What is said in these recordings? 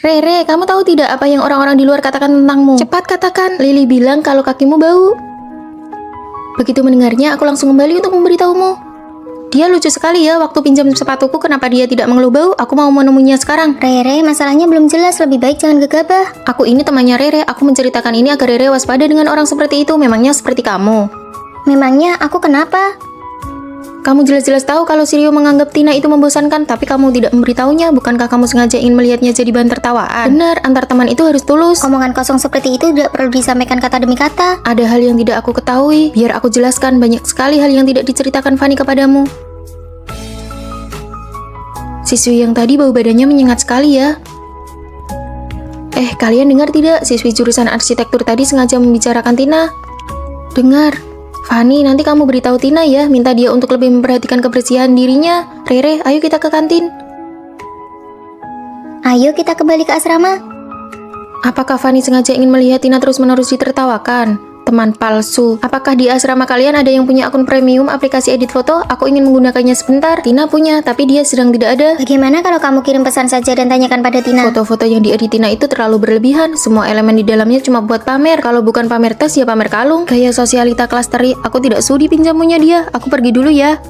Rere, kamu tahu tidak apa yang orang-orang di luar katakan tentangmu? Cepat katakan. Lily bilang kalau kakimu bau. Begitu mendengarnya, aku langsung kembali untuk memberitahumu. Dia lucu sekali ya, waktu pinjam sepatuku kenapa dia tidak mengeluh bau? Aku mau menemuinya sekarang. Rere, masalahnya belum jelas, lebih baik jangan gegabah. Aku ini temannya Rere, aku menceritakan ini agar Rere waspada dengan orang seperti itu, memangnya seperti kamu. Memangnya aku kenapa? Kamu jelas-jelas tahu kalau Sirio menganggap Tina itu membosankan, tapi kamu tidak memberitahunya. Bukankah kamu sengaja ingin melihatnya jadi bahan tertawaan? Benar, antar teman itu harus tulus. Omongan kosong seperti itu tidak perlu disampaikan kata demi kata. Ada hal yang tidak aku ketahui, biar aku jelaskan. Banyak sekali hal yang tidak diceritakan Fanny kepadamu. Siswi yang tadi bau badannya menyengat sekali ya. Kalian dengar tidak? Siswi jurusan arsitektur tadi sengaja membicarakan Tina. Dengar. Fanny, nanti kamu beritahu Tina ya, minta dia untuk lebih memperhatikan kebersihan dirinya. Rere, ayo kita ke kantin. Ayo kita kembali ke asrama. Apakah Fanny sengaja ingin melihat Tina terus-menerus ditertawakan? Teman palsu. Apakah di asrama kalian ada yang punya akun premium aplikasi edit foto? Aku ingin menggunakannya sebentar. Tina punya, tapi dia sedang tidak ada. Bagaimana kalau kamu kirim pesan saja dan tanyakan pada Tina? Foto-foto yang diedit Tina itu terlalu berlebihan. Semua elemen di dalamnya cuma buat pamer. Kalau bukan pamer tas, ya pamer kalung. Gaya sosialita kelas teri. Aku tidak sudi pinjamunya dia. Aku pergi dulu ya.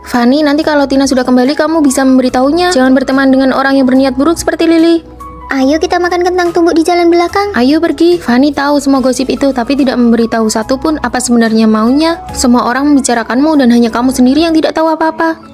Fanny, nanti kalau Tina sudah kembali, kamu bisa memberitahunya. Jangan berteman dengan orang yang berniat buruk seperti Lily. Ayo kita makan kentang tumbuk di jalan belakang. Ayo pergi. Fanny tahu semua gosip itu, tapi tidak memberitahu satupun apa sebenarnya maunya. Semua orang membicarakanmu dan hanya kamu sendiri yang tidak tahu apa-apa.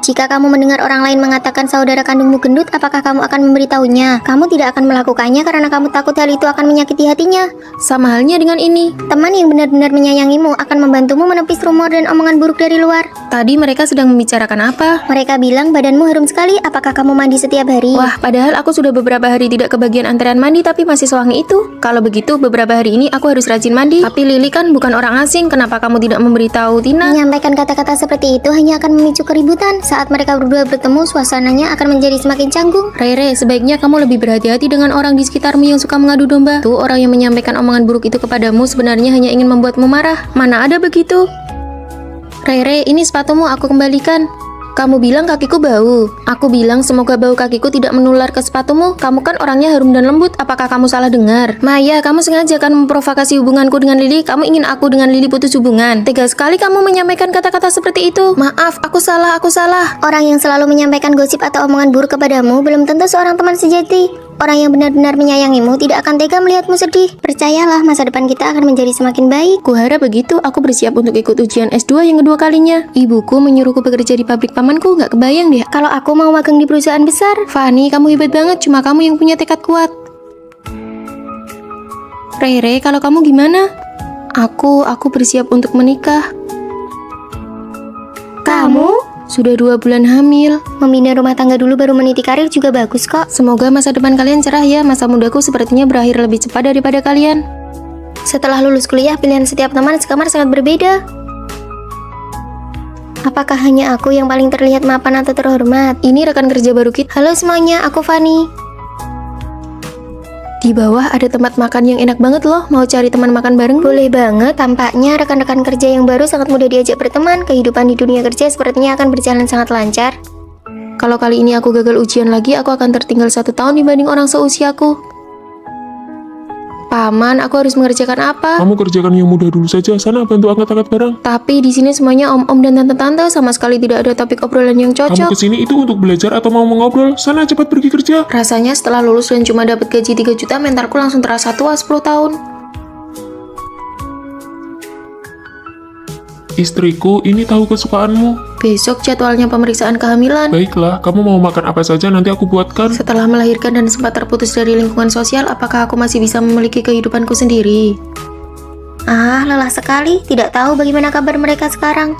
Jika kamu mendengar orang lain mengatakan saudara kandungmu gendut, apakah kamu akan memberitahunya? Kamu tidak akan melakukannya karena kamu takut hal itu akan menyakiti hatinya. Sama halnya dengan ini. Teman yang benar-benar menyayangimu akan membantumu menepis rumor dan omongan buruk dari luar. Tadi mereka sedang membicarakan apa? Mereka bilang badanmu harum sekali, apakah kamu mandi setiap hari? Wah, padahal aku sudah beberapa hari tidak kebagian antrean mandi tapi masih sewangi itu. Kalau begitu, beberapa hari ini aku harus rajin mandi. Tapi Lily kan bukan orang asing, kenapa kamu tidak memberitahu Tina? Menyampaikan kata-kata seperti itu hanya akan memicu keributan. Saat mereka berdua bertemu, suasananya akan menjadi semakin canggung. Rere, sebaiknya kamu lebih berhati-hati dengan orang di sekitarmu yang suka mengadu domba. Tuh, orang yang menyampaikan omongan buruk itu kepadamu sebenarnya hanya ingin membuatmu marah. Mana ada begitu? Rere, ini sepatumu aku kembalikan. Kamu bilang kakiku bau. Aku bilang semoga bau kakiku tidak menular ke sepatumu. Kamu kan orangnya harum dan lembut. Apakah kamu salah dengar? Maya, kamu sengaja kan memprovokasi hubunganku dengan Lily. Kamu ingin aku dengan Lily putus hubungan. Tega sekali kamu menyampaikan kata-kata seperti itu. Maaf, aku salah. Orang yang selalu menyampaikan gosip atau omongan buruk kepadamu belum tentu seorang teman sejati. Orang yang benar-benar menyayangimu tidak akan tega melihatmu sedih. Percayalah, masa depan kita akan menjadi semakin baik. Kuharap begitu. Aku bersiap untuk ikut ujian S2 yang kedua kalinya. Ibuku menyuruhku bekerja di pabrik pamanku. Gak kebayang deh kalau aku mau magang di perusahaan besar. Fanny, kamu hebat banget. Cuma kamu yang punya tekad kuat. Rere, kalau kamu gimana? Aku bersiap untuk menikah. Kamu? Sudah 2 bulan hamil. Membina rumah tangga dulu baru meniti karir juga bagus kok. Semoga masa depan kalian cerah ya. Masa mudaku sepertinya berakhir lebih cepat daripada kalian. Setelah lulus kuliah, pilihan setiap teman sekamar sangat berbeda. Apakah hanya aku yang paling terlihat mapan atau terhormat? Ini rekan kerja baru kita. Halo semuanya, aku Fanny. Di bawah ada tempat makan yang enak banget loh. Mau cari teman makan bareng? Boleh banget, tampaknya rekan-rekan kerja yang baru sangat mudah diajak berteman. Kehidupan di dunia kerja sepertinya akan berjalan sangat lancar. Kalau kali ini aku gagal ujian lagi, aku akan tertinggal 1 tahun dibanding orang seusiaku. Paman, aku harus mengerjakan apa? Kamu kerjakan yang mudah dulu saja. Sana bantu angkat-angkat barang. Tapi di sini semuanya om-om dan tante-tante, sama sekali tidak ada topik obrolan yang Kamu cocok. kesini itu untuk belajar atau mau mengobrol? Sana cepat pergi kerja. Rasanya setelah lulus dan cuma dapat gaji 3 juta, mentalku langsung terasa tua 10 tahun. Istriku, ini tahu kesukaanmu. Besok jadwalnya pemeriksaan kehamilan. Baiklah, kamu mau makan apa saja nanti aku buatkan. Setelah melahirkan dan sempat terputus dari lingkungan sosial, apakah aku masih bisa memiliki kehidupanku sendiri? Ah, lelah sekali. Tidak tahu bagaimana kabar mereka sekarang.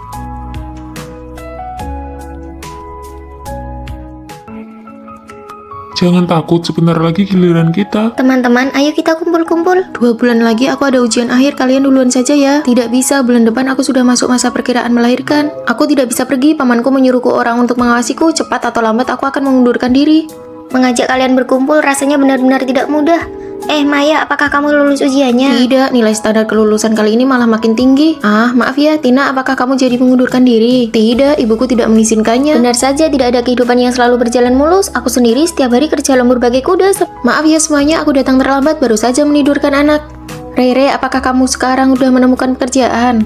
Jangan takut, sebentar lagi giliran kita. Teman-teman, ayo kita kumpul-kumpul. 2 bulan lagi aku ada ujian akhir, kalian duluan saja ya. Tidak bisa, bulan depan aku sudah masuk masa perkiraan melahirkan. Aku tidak bisa pergi, pamanku menyuruhku orang untuk mengawasiku. Cepat atau lambat aku akan mengundurkan diri. Mengajak kalian berkumpul rasanya benar-benar tidak mudah. Maya, apakah kamu lulus ujiannya? Tidak, nilai standar kelulusan kali ini malah makin tinggi. Maaf ya, Tina, apakah kamu jadi mengundurkan diri? Tidak, ibuku tidak mengizinkannya. Benar saja, tidak ada kehidupan yang selalu berjalan mulus. Aku sendiri setiap hari kerja lembur bagai kuda. Maaf ya semuanya, aku datang terlambat, baru saja menidurkan anak. Rere, apakah kamu sekarang udah menemukan pekerjaan?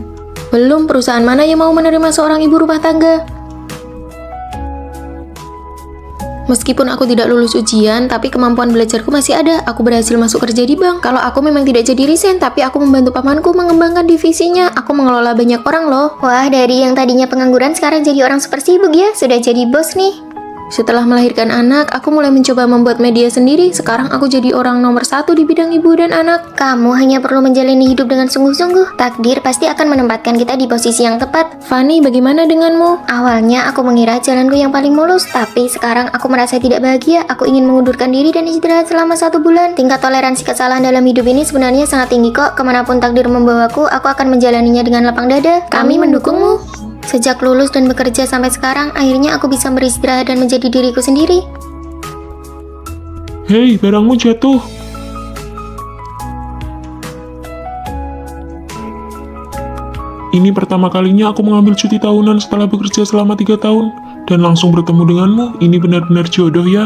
Belum, perusahaan mana yang mau menerima seorang ibu rumah tangga? Meskipun aku tidak lulus ujian, tapi kemampuan belajarku masih ada. Aku berhasil masuk kerja di bank. Kalau aku memang tidak jadi resign, tapi aku membantu pamanku mengembangkan divisinya. Aku mengelola banyak orang loh. Wah, dari yang tadinya pengangguran sekarang jadi orang super sibuk ya. Sudah jadi bos nih. Setelah melahirkan anak, aku mulai mencoba membuat media sendiri. Sekarang aku jadi orang nomor 1 di bidang ibu dan anak. Kamu hanya perlu menjalani hidup dengan sungguh-sungguh. Takdir pasti akan menempatkan kita di posisi yang tepat. Fanny, bagaimana denganmu? Awalnya aku mengira jalanku yang paling mulus, tapi sekarang aku merasa tidak bahagia. Aku ingin mengundurkan diri dan istirahat selama 1 bulan. Tingkat toleransi kesalahan dalam hidup ini sebenarnya sangat tinggi kok. Kemanapun takdir membawaku, aku akan menjalaninya dengan lapang dada. Kami mendukungmu. Sejak lulus dan bekerja sampai sekarang, akhirnya aku bisa beristirahat dan menjadi diriku sendiri. Hei, barangmu jatuh. Ini pertama kalinya aku mengambil cuti tahunan setelah bekerja selama 3 tahun. Dan langsung bertemu denganmu, ini benar-benar jodoh ya.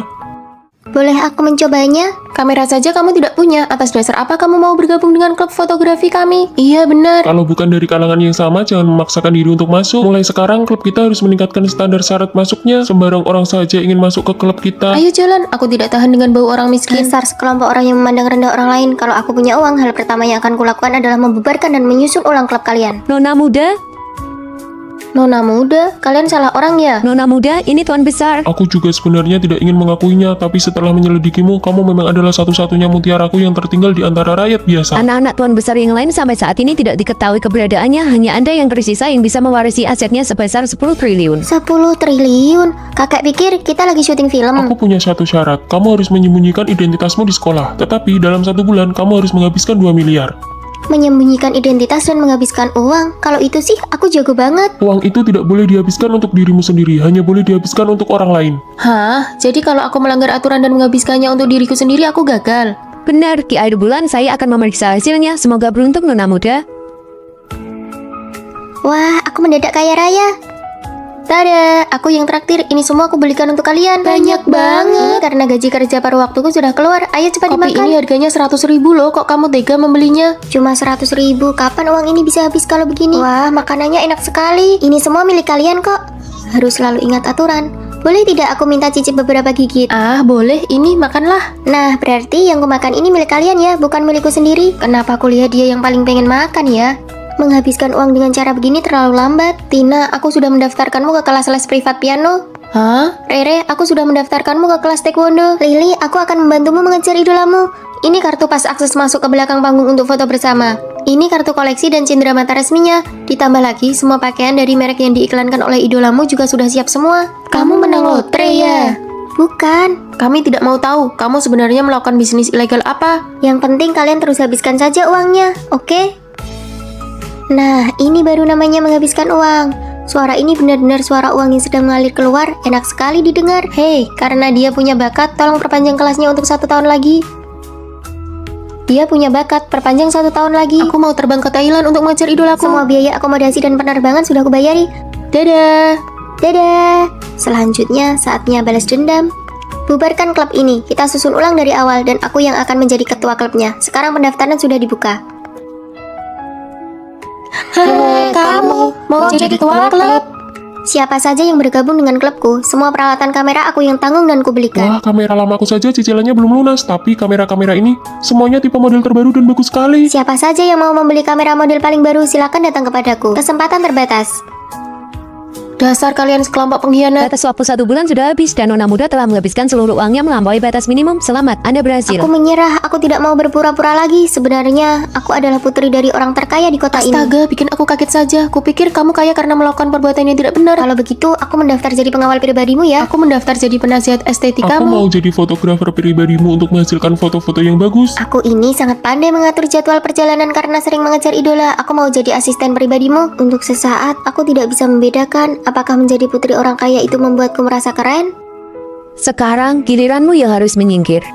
Boleh aku mencobanya? Kamera saja kamu tidak punya. Atas dasar apa kamu mau bergabung dengan klub fotografi kami? Iya, benar. Kalau bukan dari kalangan yang sama, jangan memaksakan diri untuk masuk. Mulai sekarang, klub kita harus meningkatkan standar syarat masuknya. Sembarang orang saja ingin masuk ke klub kita. Ayo jalan, aku tidak tahan dengan bau orang miskin. Dasar sekelompok orang yang memandang rendah orang lain. Kalau aku punya uang, hal pertama yang akan kulakukan adalah membubarkan dan menyusun ulang klub kalian. Nona muda, Nona muda, kalian salah orang ya? Nona muda, ini tuan besar. Aku juga sebenarnya tidak ingin mengakuinya, tapi setelah menyelidikimu, kamu memang adalah satu-satunya mutiaraku yang tertinggal di antara rakyat biasa. Anak-anak tuan besar yang lain sampai saat ini tidak diketahui keberadaannya. Hanya Anda yang tersisa yang bisa mewarisi asetnya sebesar 10 triliun. 10 triliun? Kakek pikir kita lagi syuting film. Aku punya satu syarat, kamu harus menyembunyikan identitasmu di sekolah. Tetapi dalam 1 bulan, kamu harus menghabiskan 2 miliar. Menyembunyikan identitas dan menghabiskan uang. Kalau itu sih aku jago banget. Uang itu tidak boleh dihabiskan untuk dirimu sendiri, hanya boleh dihabiskan untuk orang lain. Hah? Jadi kalau aku melanggar aturan dan menghabiskannya untuk diriku sendiri, aku gagal? Benar, di akhir bulan saya akan memeriksa hasilnya. Semoga beruntung Nona muda. Wah, aku mendadak kaya raya. Tada, aku yang traktir. Ini semua aku belikan untuk kalian. Banyak banget. Karena gaji kerja paruh waktuku sudah keluar. Ayo cepat Kopi dimakan. Ini harganya 100.000 loh. Kok kamu tega membelinya? Cuma 100.000. Kapan uang ini bisa habis kalau begini? Wah, makanannya enak sekali. Ini semua milik kalian kok. Harus selalu ingat aturan. Boleh tidak aku minta cicip beberapa gigit? Boleh. Ini makanlah. Nah, berarti yang kumakan ini milik kalian ya, bukan milikku sendiri. Kenapa aku lihat dia yang paling pengen makan ya? Menghabiskan uang dengan cara begini terlalu lambat. Tina, aku sudah mendaftarkanmu ke kelas les privat piano. Hah? Rere, aku sudah mendaftarkanmu ke kelas taekwondo. Lily, aku akan membantumu mengejar idolamu. Ini kartu pas akses masuk ke belakang panggung untuk foto bersama. Ini kartu koleksi dan cindera mata resminya. Ditambah lagi, semua pakaian dari merek yang diiklankan oleh idolamu juga sudah siap semua. Kamu menang lotre ya? Bukan. Kami tidak mau tahu, kamu sebenarnya melakukan bisnis ilegal apa? Yang penting kalian terus habiskan saja uangnya, oke? Nah, ini baru namanya menghabiskan uang. Suara ini benar-benar suara uang yang sedang mengalir keluar. Enak sekali didengar. Hei, karena dia punya bakat, tolong perpanjang kelasnya untuk 1 tahun lagi. Dia punya bakat, perpanjang 1 tahun lagi. Aku mau terbang ke Thailand untuk mengejar idolaku. Semua biaya akomodasi dan penerbangan sudah aku bayari. Dadah. Dadah. Selanjutnya, saatnya balas dendam. Bubarkan klub ini. Kita susun ulang dari awal dan aku yang akan menjadi ketua klubnya. Sekarang pendaftaran sudah dibuka. Kamu mau jadi ketua klub? Siapa saja yang bergabung dengan klubku, semua peralatan kamera aku yang tanggung dan kubelikan. Wah, kamera lamaku saja cicilannya belum lunas, tapi kamera-kamera ini semuanya tipe model terbaru dan bagus sekali. Siapa saja yang mau membeli kamera model paling baru, silakan datang kepadaku. Kesempatan terbatas. Dasar kalian sekelompok pengkhianat. Batas waktu 1 bulan sudah habis dan Nona muda telah menghabiskan seluruh uangnya melampaui batas minimum. Selamat, Anda berhasil. Aku menyerah, aku tidak mau berpura-pura lagi. Sebenarnya, aku adalah putri dari orang terkaya di kota ini. Astaga, bikin aku kaget saja. Kupikir kamu kaya karena melakukan perbuatan yang tidak benar. Kalau begitu, aku mendaftar jadi pengawal pribadimu ya. Aku mendaftar jadi penasihat estetik Aku kamu. mau jadi fotografer pribadimu untuk menghasilkan foto-foto yang bagus. Aku ini sangat pandai mengatur jadwal perjalanan karena sering mengejar idola. Aku mau jadi asisten pribadimu. Untuk sesaat, aku tidak bisa membedakan apakah menjadi putri orang kaya itu membuatku merasa keren. Sekarang giliranmu yang harus menyingkir.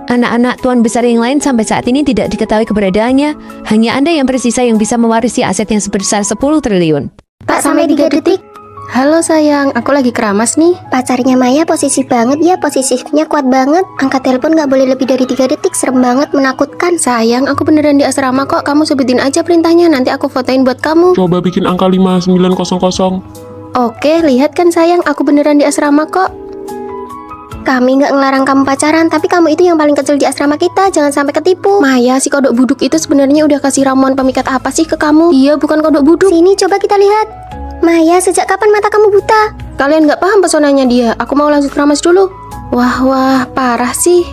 Anak-anak tuan besar yang lain sampai saat ini tidak diketahui keberadaannya. Hanya Anda yang tersisa yang bisa mewarisi aset yang sebesar 10 triliun. Pak, sampai 3 detik. Halo sayang, aku lagi keramas nih. Pacarnya Maya posesif banget ya, posesifnya kuat banget. Angkat telepon nggak boleh lebih dari 3 detik, serem banget, menakutkan. Sayang, aku beneran di asrama kok. Kamu sebutin aja perintahnya, nanti aku fotoin buat kamu. Coba bikin angka 5900. Oke, lihat kan sayang, aku beneran di asrama kok. Kami nggak ngelarang kamu pacaran, tapi kamu itu yang paling kecil di asrama kita, jangan sampai ketipu. Maya, si kodok buduk itu sebenarnya udah kasih ramuan pemikat apa sih ke kamu? Dia bukan kodok buduk. Sini, coba kita lihat. Maya, sejak kapan mata kamu buta? Kalian nggak paham pesonanya dia. Aku mau lanjut keramas dulu. Wah, parah sih.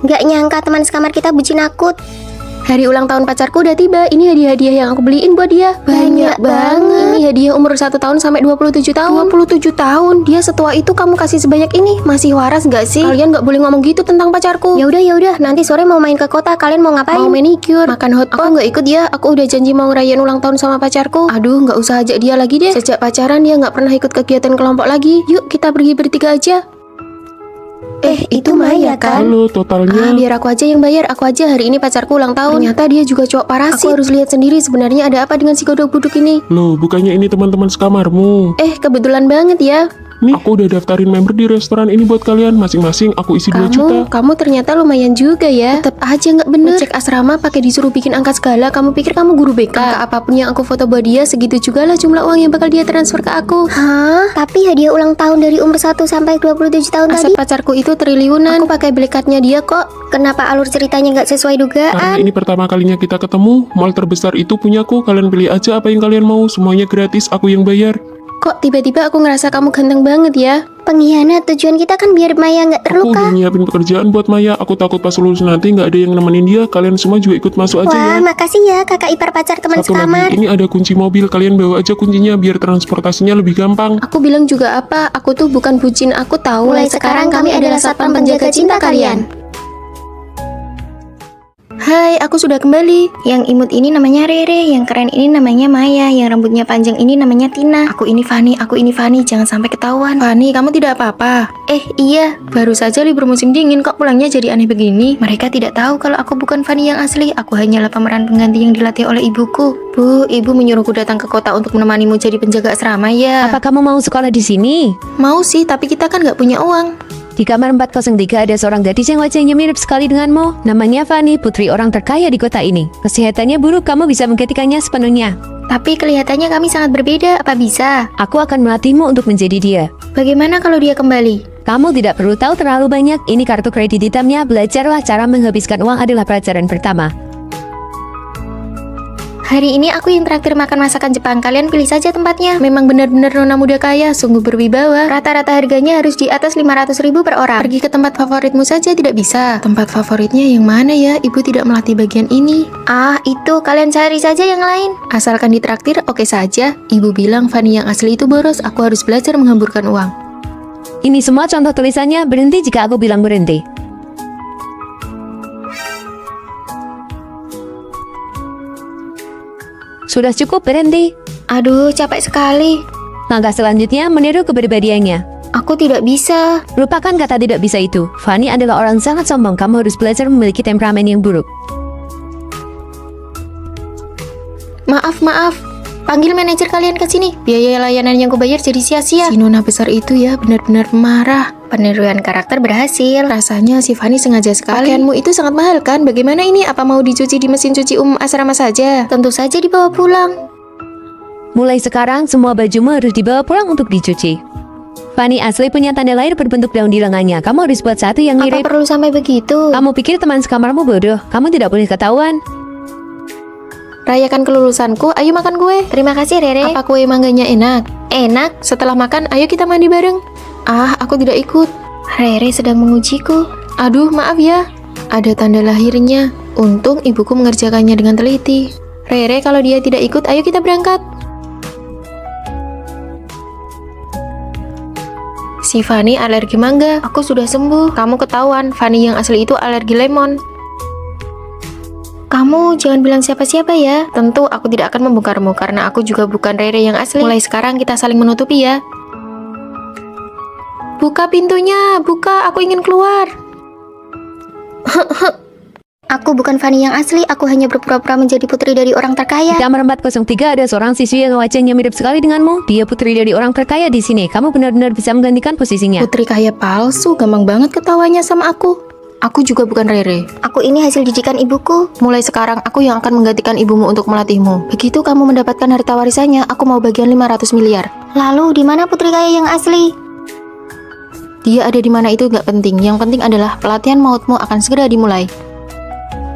Nggak nyangka teman sekamar kita bucin akut. Hari ulang tahun pacarku udah tiba. Ini hadiah-hadiah yang aku beliin buat dia. Banyak banget. Ini hadiah umur 1 tahun sampai 27 tahun. 27 tahun? Dia setua itu kamu kasih sebanyak ini? Masih waras gak sih? Kalian gak boleh ngomong gitu tentang pacarku. Ya udah, nanti sore mau main ke kota, kalian mau ngapain? Mau manicure, makan hotpot. Aku gak ikut ya. Aku udah janji mau ngerayain ulang tahun sama pacarku. Aduh, gak usah ajak dia lagi deh. Sejak pacaran dia gak pernah ikut kegiatan kelompok lagi. Yuk, kita pergi bertiga aja. Itu Maya kan? Halo, totalnya. Biar aku aja yang bayar. Aku aja hari ini pacarku ulang tahun. Ternyata dia juga cowok parasit. Aku harus lihat sendiri sebenarnya ada apa dengan si kodok buduk ini. Loh, bukannya ini teman-teman sekamarmu? Kebetulan banget ya. Nih, aku udah daftarin member di restoran ini buat kalian. Masing-masing aku isi 2 juta. Kamu ternyata lumayan juga ya. Tetap aja nggak bener. Cek asrama pakai disuruh bikin angka segala. Kamu pikir kamu guru BK? Angka apapun yang aku foto buat dia, segitu juga lah jumlah uang yang bakal dia transfer ke aku. Hah? Tapi hadiah ulang tahun dari umur 1 sampai 27 tahun Aset tadi. pacarku itu triliunan. Aku pakai black cardnya dia kok. Kenapa alur ceritanya nggak sesuai Karena dugaan? ini pertama kalinya kita ketemu. Mall terbesar itu punyaku. Kalian pilih aja apa yang kalian mau. Semuanya gratis, aku yang bayar. Kok tiba-tiba aku ngerasa kamu ganteng banget ya? Pengkhianat, tujuan kita kan biar Maya nggak Aku terluka. udah nyiapin pekerjaan buat Maya. Aku takut pas lulus nanti nggak ada yang nemenin dia. Kalian semua juga ikut masuk aja Wah, ya. makasih ya kakak ipar pacar teman Satu sekamar. lagi, ini ada kunci mobil. Kalian bawa aja kuncinya biar transportasinya lebih gampang. Aku bilang juga apa? Aku tuh bukan bucin, aku tahu. Mulai sekarang kami adalah satpam penjaga cinta kalian. Hai, aku sudah kembali. Yang imut ini namanya Rere, yang keren ini namanya Maya, yang rambutnya panjang ini namanya Tina. Aku ini Fani, jangan sampai ketahuan. Fani, kamu tidak apa-apa? Iya, Baru saja libur musim dingin, kok pulangnya jadi aneh begini? Mereka tidak tahu kalau aku bukan Fani yang asli. Aku hanyalah pemeran pengganti yang dilatih oleh ibuku. Bu, ibu menyuruhku datang ke kota untuk menemanimu jadi penjaga asrama ya. Apa kamu mau sekolah di sini? Mau sih, tapi kita kan nggak punya uang. Di kamar 403 ada seorang gadis yang wajahnya mirip sekali denganmu. Namanya Fani, putri orang terkaya di kota ini. Kesehatannya buruk, kamu bisa menggantikannya sepenuhnya. tapi kelihatannya kami sangat berbeda. Apa bisa? Aku akan melatihmu untuk menjadi dia. Bagaimana kalau dia kembali? Kamu tidak perlu tahu terlalu banyak. Ini kartu kredit hitamnya. Belajarlah cara menghabiskan uang adalah pelajaran pertama. Hari ini aku yang traktir makan masakan Jepang. Kalian pilih saja tempatnya. Memang benar-benar nona muda kaya, sungguh berwibawa. Rata-rata harganya harus di atas 500.000 per orang. Pergi ke tempat favoritmu saja tidak bisa. Tempat favoritnya yang mana ya? Ibu tidak melatih bagian ini. Itu kalian cari saja yang lain. Asalkan ditraktir, oke saja. Ibu bilang Fani yang asli itu boros, aku harus belajar menghamburkan uang. Ini semua contoh tulisannya. Berhenti jika aku bilang berhenti. Sudah cukup, berhenti. Aduh, capek sekali. Langkah selanjutnya, meniru kepribadiannya. Aku tidak bisa. Lupakan kata tidak bisa itu. Fani adalah orang sangat sombong. Kamu harus belajar memiliki temperamen yang buruk. Maaf. Panggil manajer kalian ke sini. Biaya layanan yang kubayar jadi sia-sia. Si nona besar itu ya benar-benar marah. Peniruan karakter berhasil. Rasanya si Fani sengaja sekali. Pakaianmu itu sangat mahal kan? Bagaimana ini? Apa mau dicuci di mesin cuci asrama saja? Tentu saja dibawa pulang. Mulai sekarang, semua bajumu harus dibawa pulang untuk dicuci. Fani asli punya tanda lahir berbentuk daun di lengannya. Kamu harus buat satu yang Apa mirip. perlu sampai begitu? Kamu pikir teman sekamarmu bodoh? Kamu tidak boleh ketahuan. Rayakan kelulusanku, ayo makan kue. Terima kasih, Rere. Apa kue mangganya enak? Enak. Setelah makan, ayo kita mandi bareng. Aku tidak ikut. Rere sedang mengujiku. Aduh, maaf ya. Ada tanda lahirnya. Untung ibuku mengerjakannya dengan teliti. Rere, kalau dia tidak ikut, ayo kita berangkat. Si Fani alergi mangga. Aku sudah sembuh. Kamu ketahuan, Fani yang asli itu alergi lemon. Kamu jangan bilang siapa-siapa ya. Tentu aku tidak akan membongkarmu karena aku juga bukan Rere yang asli. Mulai sekarang kita saling menutupi ya. Buka pintunya, buka, aku ingin keluar. Aku bukan Fanny yang asli, aku hanya berpura-pura menjadi putri dari orang terkaya. Di kamar 403 ada seorang siswi yang wajahnya mirip sekali denganmu. Dia putri dari orang terkaya di sini. Kamu benar-benar bisa menggantikan posisinya. Putri kaya palsu, gampang banget ketawanya sama aku. Aku juga bukan Rere. Aku ini hasil didikan ibuku. Mulai sekarang aku yang akan menggantikan ibumu untuk melatihmu. Begitu kamu mendapatkan harta warisannya, aku mau bagian 500 miliar. Lalu, di mana putri kaya yang asli? Dia ada di mana itu gak penting. Yang penting adalah pelatihan mautmu akan segera dimulai.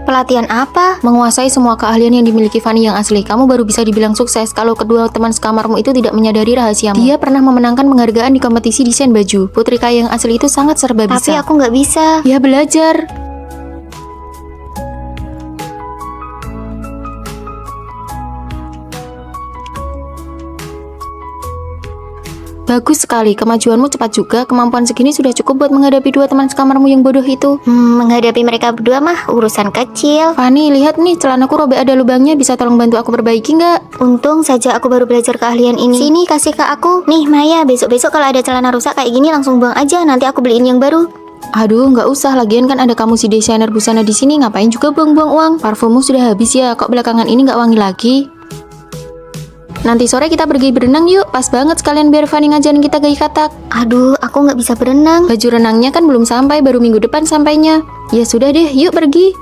Pelatihan apa? Menguasai semua keahlian yang dimiliki Fanny yang asli. Kamu baru bisa dibilang sukses kalau kedua teman sekamarmu itu tidak menyadari rahasiamu. Dia pernah memenangkan penghargaan di kompetisi desain baju. Putri kaya yang asli itu sangat serba bisa. Tapi aku nggak bisa. Ya belajar. Bagus sekali, kemajuanmu cepat juga. Kemampuan segini sudah cukup buat menghadapi dua teman sekamarmu yang bodoh itu. Menghadapi mereka berdua mah urusan kecil. Fanny, lihat nih, celanaku robek ada lubangnya. Bisa tolong bantu aku perbaiki nggak? Untung saja aku baru belajar keahlian ini. Sini, kasih ke aku. Nih Maya, besok-besok kalau ada celana rusak kayak gini langsung buang aja. Nanti aku beliin yang baru. Aduh, nggak usah. Lagian kan ada kamu si desainer busana di sini. Ngapain juga buang-buang uang? Parfummu sudah habis ya. Kok belakangan ini nggak wangi lagi? Nanti sore kita pergi berenang yuk. Pas banget sekalian biar Fanny ngajarin kita gaya katak. Aduh, aku nggak bisa berenang. Baju renangnya kan belum sampai, baru minggu depan sampainya. Ya sudah deh, yuk pergi.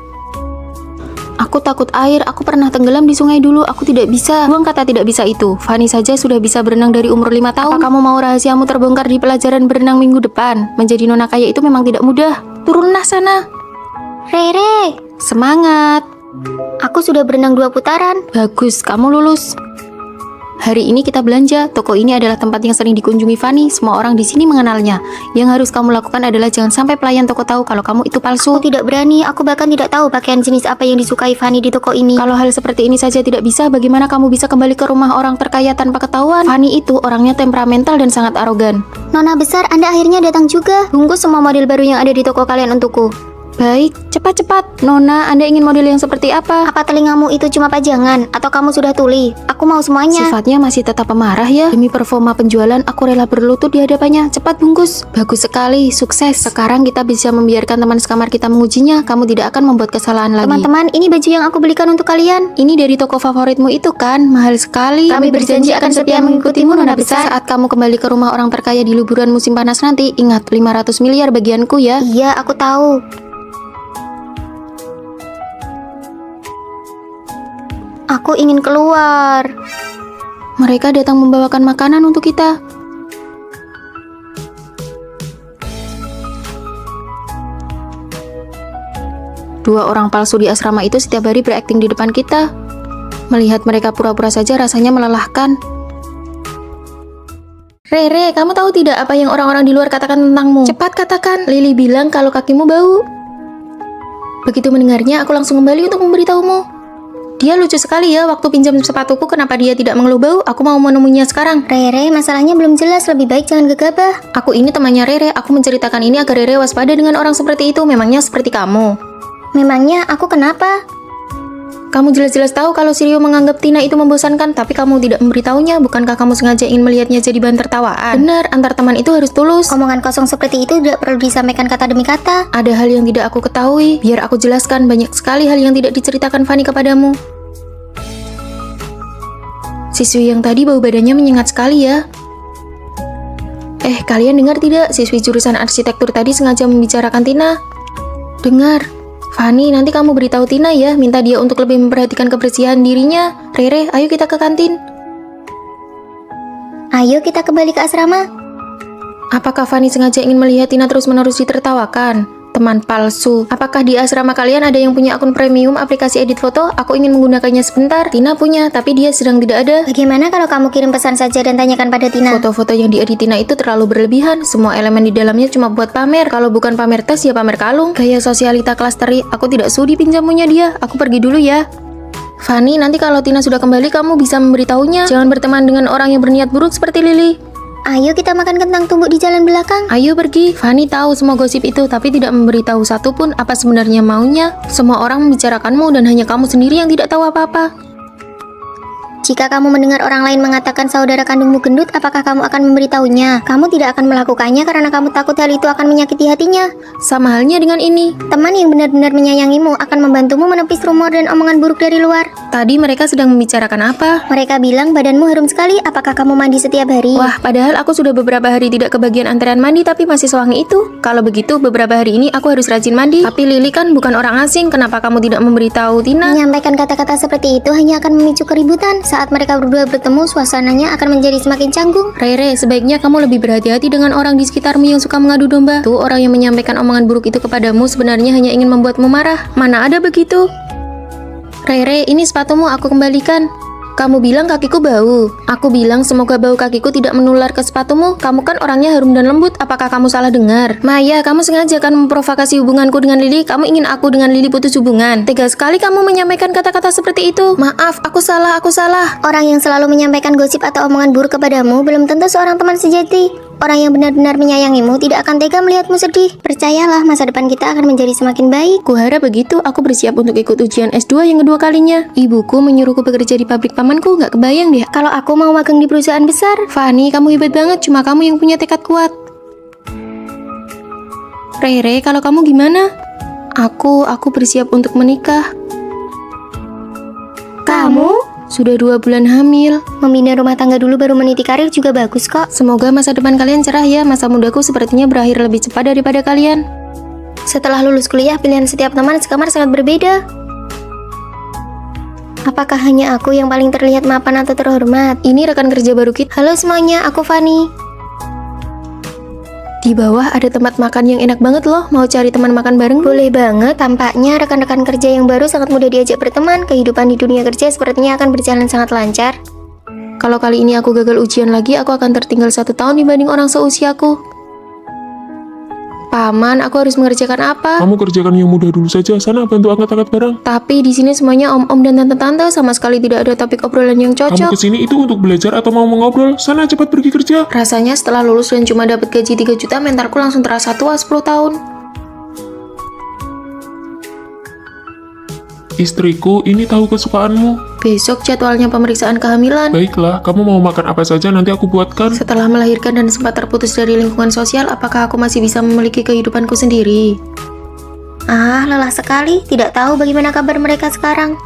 Aku takut air, aku pernah tenggelam di sungai dulu, aku tidak bisa. Buang kata tidak bisa itu. Fanny saja sudah bisa berenang dari umur 5 tahun. Apa kamu mau rahasiamu terbongkar di pelajaran berenang minggu depan? Menjadi nona kaya itu memang tidak mudah. Turunlah sana. Rere, Semangat. aku sudah berenang 2 putaran. Bagus, kamu lulus. Hari ini kita belanja. Toko ini adalah tempat yang sering dikunjungi Fanny. Semua orang di sini mengenalnya. Yang harus kamu lakukan adalah jangan sampai pelayan toko tahu kalau kamu itu palsu. Aku tidak berani, aku bahkan tidak tahu pakaian jenis apa yang disukai Fanny di toko ini. Kalau hal seperti ini saja tidak bisa, bagaimana kamu bisa kembali ke rumah orang terkaya tanpa ketahuan? Fanny itu orangnya temperamental dan sangat arogan. Nona besar, Anda akhirnya datang juga. Bungkus semua model baru yang ada di toko kalian untukku. Baik, cepat-cepat. Nona, Anda ingin model yang seperti apa? Apa telingamu itu cuma pajangan? Atau kamu sudah tuli? Aku mau semuanya. Sifatnya masih tetap pemarah ya. Demi performa penjualan, aku rela berlutut di hadapannya. Cepat bungkus. Bagus sekali, sukses. Sekarang kita bisa membiarkan teman sekamar kita mengujinya. Kamu tidak akan membuat kesalahan lagi. Teman-teman, ini baju yang aku belikan untuk kalian. Ini dari toko favoritmu itu kan? Mahal sekali. Kami berjanji akan setia mengikutimu, Nona besar. Saat kamu kembali ke rumah orang terkaya di liburan musim panas nanti, ingat 500 miliar bagianku ya. Iya, aku tahu. Aku ingin keluar. Mereka datang membawakan makanan untuk kita. Dua orang palsu di asrama itu setiap hari berakting di depan kita. Melihat mereka pura-pura saja rasanya melelahkan. Rere, kamu tahu tidak apa yang orang-orang di luar katakan tentangmu? Cepat katakan. Lily bilang kalau kakimu bau. Begitu mendengarnya, aku langsung kembali untuk memberitahumu. Dia lucu sekali ya, waktu pinjam sepatuku kenapa dia tidak mengeluh bau? Aku mau menemuinya sekarang. Rere, masalahnya belum jelas, lebih baik jangan gegabah. Aku ini temannya Rere, aku menceritakan ini agar Rere waspada dengan orang seperti itu, memangnya seperti kamu. Memangnya aku kenapa? Kamu jelas-jelas tahu kalau Sirio menganggap Tina itu membosankan, tapi kamu tidak memberitahunya. Bukankah kamu sengaja ingin melihatnya jadi bahan tertawaan? Benar, antar teman itu harus tulus. Omongan kosong seperti itu tidak perlu disampaikan kata demi kata. Ada hal yang tidak aku ketahui, biar aku jelaskan. Banyak sekali hal yang tidak diceritakan Fanny kepadamu. Siswi yang tadi bau badannya menyengat sekali ya. Kalian dengar tidak? Siswi jurusan arsitektur tadi sengaja membicarakan Tina. Dengar. Fanny, nanti kamu beritahu Tina ya, minta dia untuk lebih memperhatikan kebersihan dirinya. Rere, ayo kita ke kantin. Ayo kita kembali ke asrama. Apakah Fanny sengaja ingin melihat Tina terus-menerus ditertawakan? Teman palsu. Apakah di asrama kalian ada yang punya akun premium aplikasi edit foto? Aku ingin menggunakannya sebentar. Tina punya, tapi dia sedang tidak ada. Bagaimana kalau kamu kirim pesan saja dan tanyakan pada Tina? Foto-foto yang diedit Tina itu terlalu berlebihan. Semua elemen di dalamnya cuma buat pamer. Kalau bukan pamer tas, ya pamer kalung. Gaya sosialita kelas teri. Aku tidak sudi pinjamunya dia. Aku pergi dulu ya. Fanny, nanti kalau Tina sudah kembali, kamu bisa memberitahunya. Jangan berteman dengan orang yang berniat buruk seperti Lily. Ayo kita makan kentang tumbuk di jalan belakang. Ayo pergi. Fanny tahu semua gosip itu, tapi tidak memberitahu satupun apa sebenarnya maunya. Semua orang membicarakanmu dan hanya kamu sendiri yang tidak tahu apa-apa. Jika kamu mendengar orang lain mengatakan saudara kandungmu gendut, apakah kamu akan memberitahunya? Kamu tidak akan melakukannya karena kamu takut hal itu akan menyakiti hatinya. Sama halnya dengan ini. Teman yang benar-benar menyayangimu akan membantumu menepis rumor dan omongan buruk dari luar. Tadi mereka sedang membicarakan apa? Mereka bilang badanmu harum sekali, apakah kamu mandi setiap hari? Wah, padahal aku sudah beberapa hari tidak kebagian antrean mandi tapi masih sewangi itu. Kalau begitu, beberapa hari ini aku harus rajin mandi. Tapi Lily kan bukan orang asing, kenapa kamu tidak memberitahu Tina? Menyampaikan kata-kata seperti itu hanya akan memicu keributan. Saat mereka berdua bertemu, suasananya akan menjadi semakin canggung. Rere, sebaiknya kamu lebih berhati-hati dengan orang di sekitarmu yang suka mengadu domba. Tuh, orang yang menyampaikan omongan buruk itu kepadamu sebenarnya hanya ingin membuatmu marah. Mana ada begitu? Rere, ini sepatumu aku kembalikan. Kamu bilang kakiku bau. Aku bilang semoga bau kakiku tidak menular ke sepatumu. Kamu kan orangnya harum dan lembut. Apakah kamu salah dengar? Maya, kamu sengaja kan memprovokasi hubunganku dengan Lily. Kamu ingin aku dengan Lily putus hubungan. Tega sekali kamu menyampaikan kata-kata seperti itu. Maaf, aku salah. Orang yang selalu menyampaikan gosip atau omongan buruk kepadamu belum tentu seorang teman sejati. Orang yang benar-benar menyayangimu tidak akan tega melihatmu sedih. Percayalah, masa depan kita akan menjadi semakin baik. Kuharap begitu, aku bersiap untuk ikut ujian S2 yang kedua kalinya. Ibuku menyuruhku bekerja di pabrik pamanku, nggak kebayang deh. Kalau aku mau magang di perusahaan besar. Fanny, kamu hebat banget, cuma kamu yang punya tekad kuat. Rere, kalau kamu gimana? Aku bersiap untuk menikah. Kamu? Sudah 2 bulan hamil. Membina rumah tangga dulu baru meniti karir juga bagus kok. Semoga masa depan kalian cerah ya. Masa mudaku sepertinya berakhir lebih cepat daripada kalian. Setelah lulus kuliah, pilihan setiap teman sekamar sangat berbeda. Apakah hanya aku yang paling terlihat mapan atau terhormat? Ini rekan kerja baru kita. Halo semuanya, aku Fanny. Di bawah ada tempat makan yang enak banget loh. Mau cari teman makan bareng? Boleh banget, tampaknya rekan-rekan kerja yang baru sangat mudah diajak berteman. Kehidupan di dunia kerja sepertinya akan berjalan sangat lancar. Kalau kali ini aku gagal ujian lagi, aku akan tertinggal 1 tahun dibanding orang seusiaku. Paman, aku harus mengerjakan apa? Kamu kerjakan yang mudah dulu saja. Sana bantu angkat-angkat barang. Tapi di sini semuanya om-om dan tante-tante, sama sekali tidak ada topik obrolan yang Kamu cocok. kesini itu untuk belajar atau mau mengobrol? Sana cepat pergi kerja. Rasanya setelah lulus dan cuma dapat gaji 3 juta, mentalku langsung terasa tua 10 tahun. Istriku, ini tahu kesukaanmu. Besok jadwalnya pemeriksaan kehamilan. Baiklah, kamu mau makan apa saja nanti aku buatkan. Setelah melahirkan dan sempat terputus dari lingkungan sosial, apakah aku masih bisa memiliki kehidupanku sendiri? Ah, lelah sekali. Tidak tahu bagaimana kabar mereka sekarang.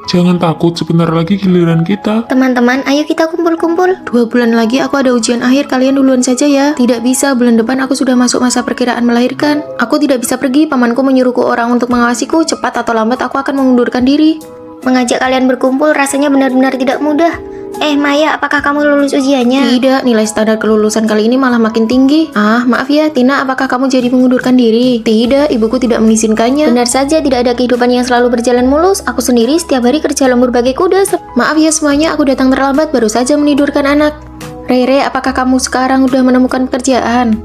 Jangan takut, sebentar lagi giliran kita. Teman-teman, ayo kita kumpul-kumpul. 2 bulan lagi aku ada ujian akhir, kalian duluan saja ya. Tidak bisa, bulan depan aku sudah masuk masa perkiraan melahirkan. Aku tidak bisa pergi, pamanku menyuruhku orang untuk mengawasiku. Cepat atau lambat aku akan mengundurkan diri. Mengajak kalian berkumpul rasanya benar-benar tidak mudah. Maya, apakah kamu lulus ujiannya? Tidak, nilai standar kelulusan kali ini malah makin tinggi. Ah, maaf ya, Tina, apakah kamu jadi mengundurkan diri? Tidak, ibuku tidak mengizinkannya. Benar saja, tidak ada kehidupan yang selalu berjalan mulus. Aku sendiri setiap hari kerja lembur bagai kuda. Maaf ya semuanya, aku datang terlambat, baru saja menidurkan anak. Rere, apakah kamu sekarang udah menemukan pekerjaan?